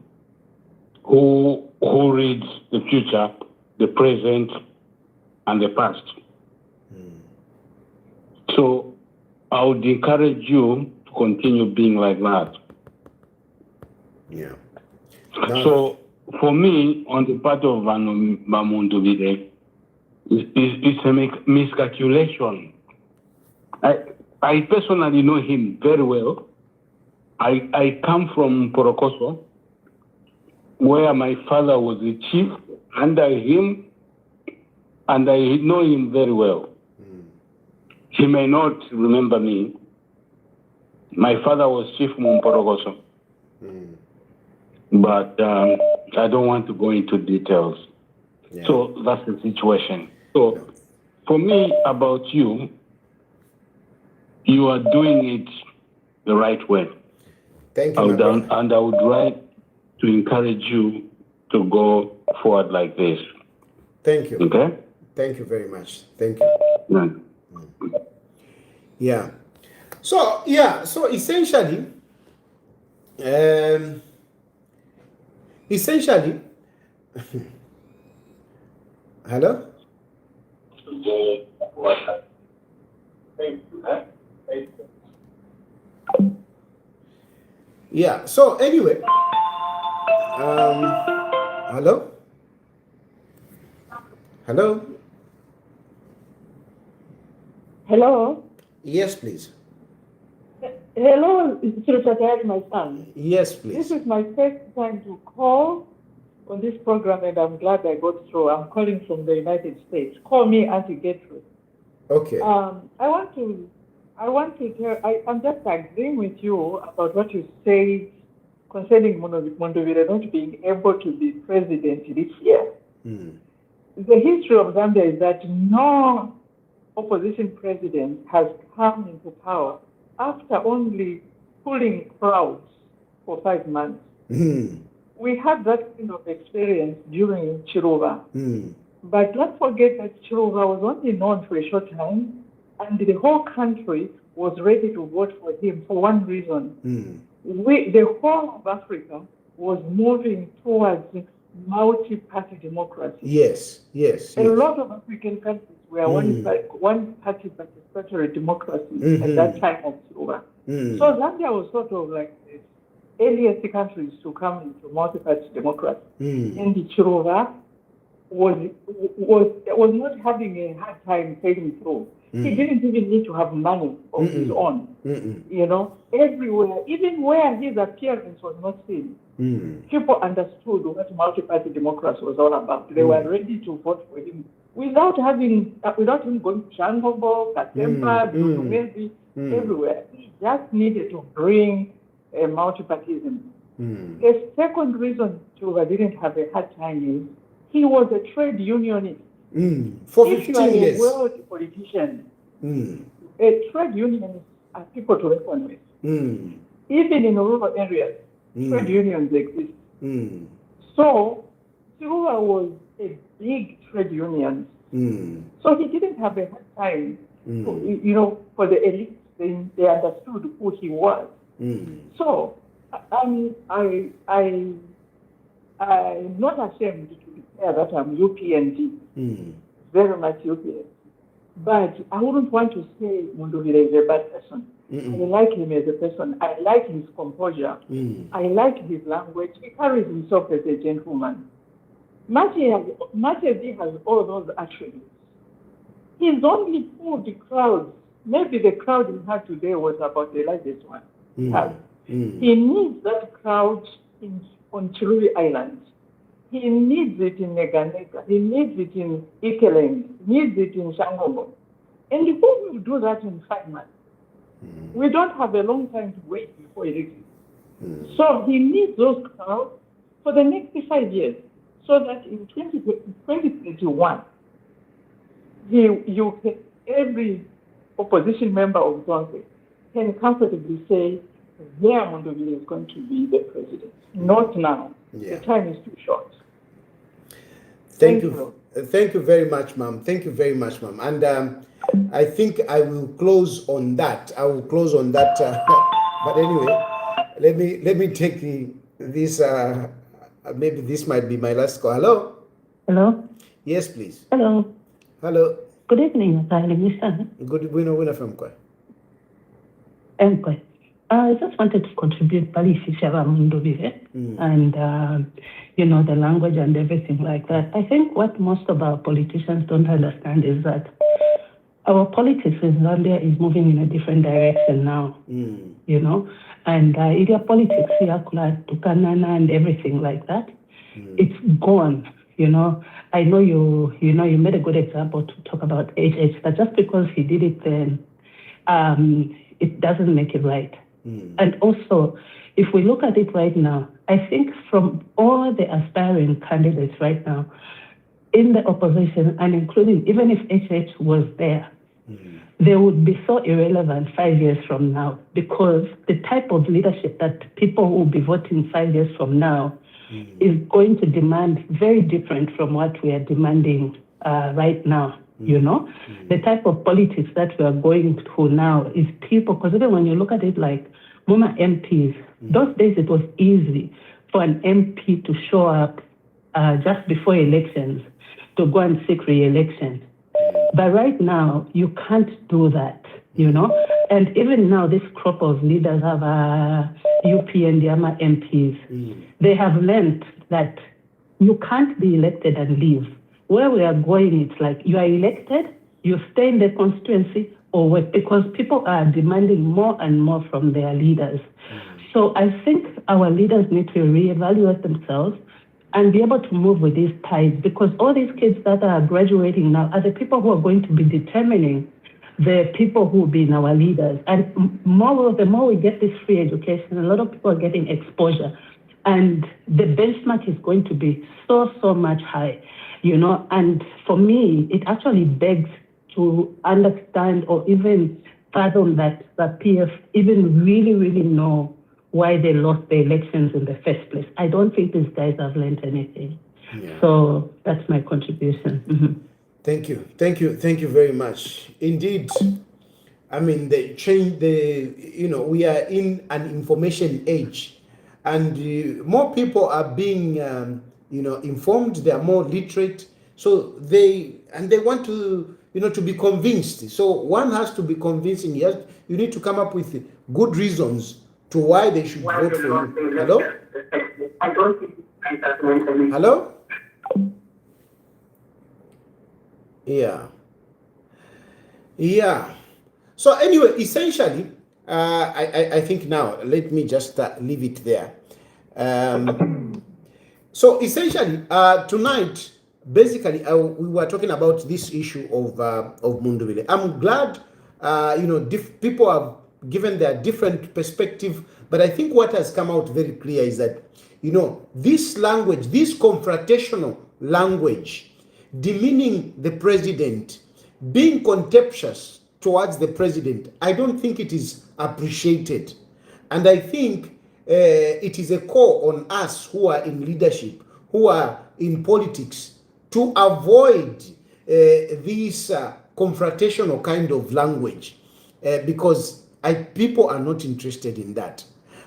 who reads the future, the present, and the past. So I would encourage you to continue being like that. Yeah. So for me, on the part of Mundubile, it's a miscalculation. I personally know him very well. I come from Porokoso, where my father was the chief under him, and I know him very well. He may not remember me. My father was chief from Porokoso. But I don't want to go into details. So that's the situation. So for me, about you, you are doing it the right way. Thank you, and I would like to encourage you to go forward like this. Thank you. Okay? Thank you very much. Thank you. Yeah. So essentially, hello? Yeah, so anyway, hello? Hello? Hello? Yes, please. Hello, Secretary, my son. Yes, please. This is my first time to call on this program, and I'm glad I got through. I'm calling from the United States. Call me Auntie Gertrude. Okay. I'm just agreeing with you about what you said concerning Mundubile not being able to be president this year. The history of Zambia is that no opposition president has come into power after only pulling crowds for 5 months. We had that kind of experience during Chiruba. But let's forget that Chiruba was only known for a short time, and the whole country was ready to vote for him for one reason. The whole of Africa was moving towards multi-party democracy. Yes. A lot of African countries were one-party participatory democracy at that time of Chiruba. So Zambia was sort of like the earliest countries to come into multi-party democracy. And the Chiruba was not having a hard time fading through. He didn't even need to have money of his own. You know, everywhere, even where his appearance was not seen, people understood what multi-party democracy was all about. They were ready to vote for him without him going to Changobo, Katempa, maybe everywhere. He just needed to bring a multi-partyism. The second reason Chiruba didn't have a hard time is he was a trade unionist. For if 15 you are years. a world politician, trade unions are people to reckon with. Even in rural areas, trade unions exist. So Silva was a big trade union. So he didn't have a hard time, for the elite. They understood who he was. So I'm not ashamed to declare that I'm UPND, very much UPND. But I wouldn't want to say Mundubile is a bad person. I like him as a person. I like his composure. I like his language. He carries himself as a gentleman. Machevi has all those attributes. He's only pulled the crowd. Maybe the crowd he had today was about the largest one. He needs that crowd on Chirui Island. He needs it in Neganeka. He needs it in Ikeland. He needs it in Shangomo. And who will do that in 5 months? We don't have a long time to wait before election. So he needs those crowds for the next 5 years, so that in 2021, every opposition member of Zonke can comfortably say, yeah, Mundubile is going to be the president. Not now. The time is too short. Thank you. Thank you very much, ma'am. Thank you very much, ma'am. And I think I will close on that. But anyway, let me take this. Maybe this might be my last call. Hello. Hello. Yes, please. Hello. Hello. Good evening, Mr. Good evening, from Kwa. I just wanted to contribute Mundubile and the language and everything like that. I think what most of our politicians don't understand is that our politics in Zambia is moving in a different direction now. And area politics, Tukanana and everything like that, it's gone. I know you made a good example to talk about HH, but just because he did it then, it doesn't make it right. And also, if we look at it right now, I think from all the aspiring candidates right now in the opposition, and including even if HH was there, they would be so irrelevant 5 years from now, because the type of leadership that people will be voting 5 years from now is going to demand very different from what we are demanding right now. The type of politics that we are going through now is people, because even when you look at it like Muma MPs, those days it was easy for an MP to show up just before elections to go and seek re-election. But right now, you can't do that, And even now, this crop of leaders have UP and Yama MPs. They have learned that you can't be elected and leave. Where we are going, it's like you are elected, you stay in the constituency, or what, because people are demanding more and more from their leaders. So I think our leaders need to reevaluate themselves and be able to move with these tides, because all these kids that are graduating now are the people who are going to be determining the people who will be in our leaders. And the more we get this free education, a lot of people are getting exposure, and the benchmark is going to be so much high, And for me, it actually begs to understand or even fathom that PF even really know why they lost the elections in the first place. I don't think these guys have learned anything. So that's my contribution. Thank you very much. Indeed, I mean, we are in an information age, and more people are being, informed. They are more literate, so they want to, to be convinced. So one has to be convincing. Yes, you need to come up with good reasons to why they should vote for you. Hello? Hello? Yeah. So anyway, essentially, I think now, let me just leave it there. So essentially, tonight, basically, we were talking about this issue of Mundubile. I'm glad, people have given their different perspective, but I think what has come out very clear is that, this language, this confrontational language, demeaning the president, being contemptuous towards the president, I don't think it is appreciated. And I think it is a call on us who are in leadership, who are in politics, to avoid this confrontational kind of language, because people are not interested in that.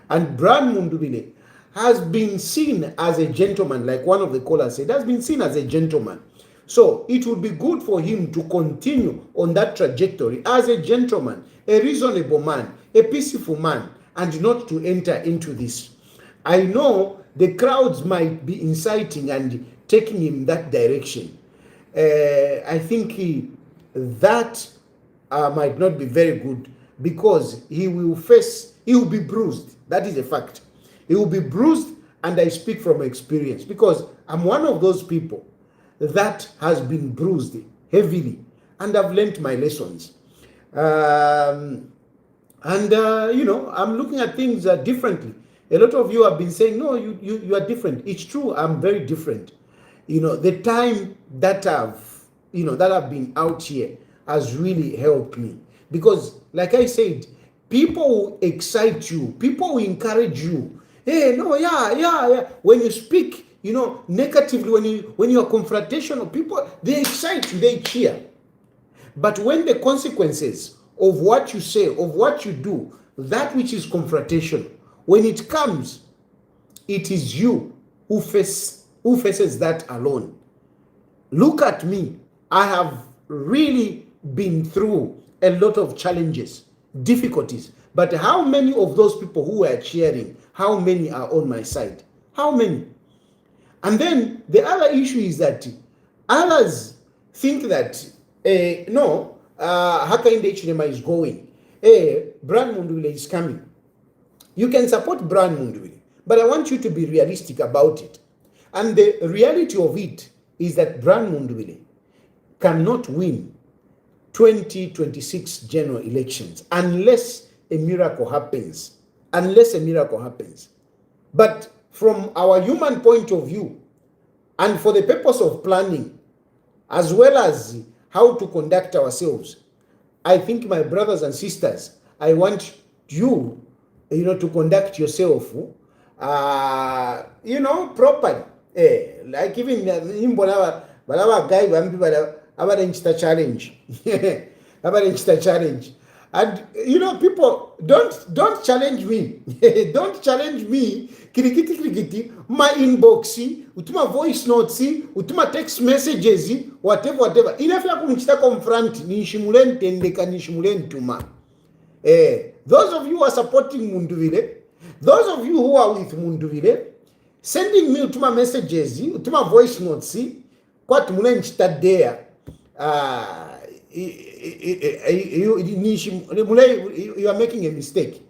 And Brian Mundubile has been seen as a gentleman, like one of the callers said, has been seen as a gentleman. So it would be good for him to continue on that trajectory as a gentleman, a reasonable man, a peaceful man, and not to enter into this. I know the crowds might be inciting and taking him that direction. I think that might not be very good, because he will be bruised. That is a fact. He will be bruised, and I speak from experience, because I'm one of those people that has been bruised heavily, and I've learned my lessons. I'm looking at things differently. A lot of you have been saying, no, you are different. It's true, I'm very different. The time that I've been out here has really helped me, because like I said, people will excite you, people will encourage you. Hey, no, yeah. When you speak, negatively, when you are confrontational, people, they excite you, they cheer. But when the consequences of what you say, of what you do, that which is confrontation, when it comes, it is you who faces that alone. Look at me. I have really been through a lot of challenges, difficulties. But how many of those people who were cheering, how many are on my side? How many? And then the other issue is that others think that, Hakainde Hichilema is going. Brian Mundubile is coming. You can support Brian Mundubile, but I want you to be realistic about it. And the reality of it is that Brian Mundubile cannot win 2026 general elections unless a miracle happens. But from our human point of view, and for the purpose of planning, as well as how to conduct ourselves, I think, my brothers and sisters, I want you, to conduct yourself, properly. Like even guy challenge. challenge. And people, don't challenge me. Don't challenge me. Kirikiti, my inbox, utuma voice notes, utuma text messages, whatever. Enough ya kunchita confront, nishimulen tendeka, nishimulen tuma. Those of you who are supporting Mundubile, those of you who are with Mundubile, sending me utuma messages, utuma voice notes, kwa tumulen chita there, you are making a mistake.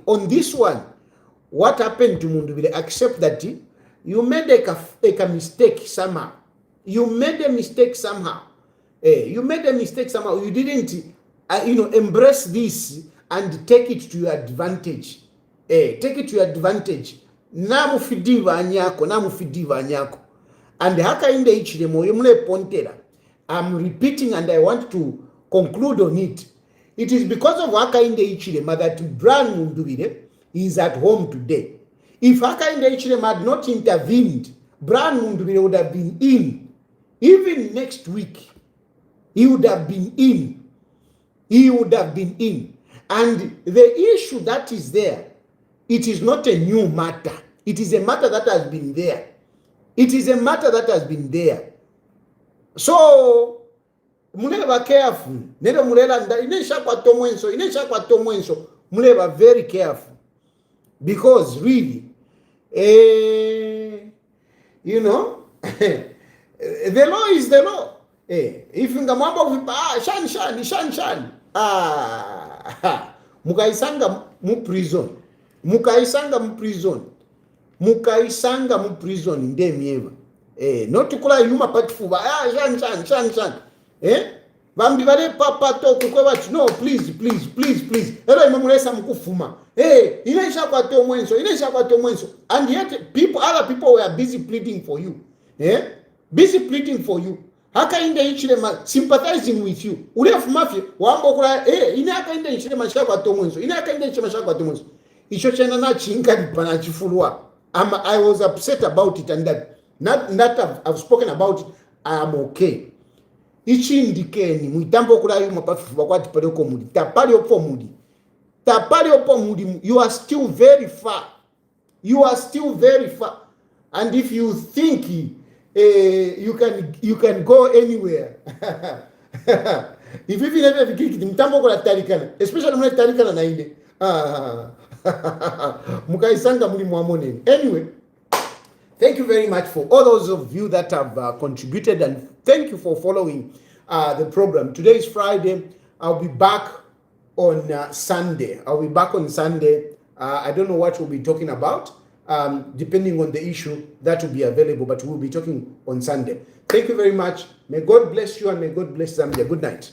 On this one, what happened to Mundubile? Accept that you made a mistake somehow. You made a mistake somehow. You didn't, embrace this and take it to your advantage. Namufidiva anyako. And Hakainde Hichilema yemule pontera. I'm repeating, and I want to conclude on it. It is because of Hakainde Hichilema that Brian Mundubile is at home today. If Hakainde Hichilema had not intervened, Brian Mundubile would have been in. Even next week, he would have been in. And the issue that is there, it is not a new matter. It is a matter that has been there. So, muleba careful. Nedo mulela inesha kwa tomwenso. Muleba very careful. Because really, the law is the law. If you ngamamba shan. Mukaisanga mu prison ndemieva. Not to call yuma patifuba. Shan. Bambi vale papa toku kwa watu. No, please. Elo imamulesa mkufuma. Inaisha kwa tomwenso. And yet other people were busy pleading for you. akaenda ichilema sympathizing with you ulefu mafia wamba okula ine akaenda ichilema shako atomwenso ine akaenda ichilema shako atomwenso icho chena nachingani pana chifulwa I was upset about it, and that I've spoken about it. I am okay. Ichi ndikeni muitambo kula yu mapafu bakwati pale ko mudi tapali opo mudi you are still very far. And if you think you can go anywhere if you never fikiri mtambo kula tarikana, especially mna tarikana na ine mukaisanga muli mwamoneni. Anyway, thank you very much for all those of you that have contributed, and thank you for following the program. Today is Friday. I'll be back on Sunday. I don't know what we'll be talking about, depending on the issue that will be available, but we'll be talking on Sunday. Thank you very much. May God bless you and may God bless Zambia. Good night.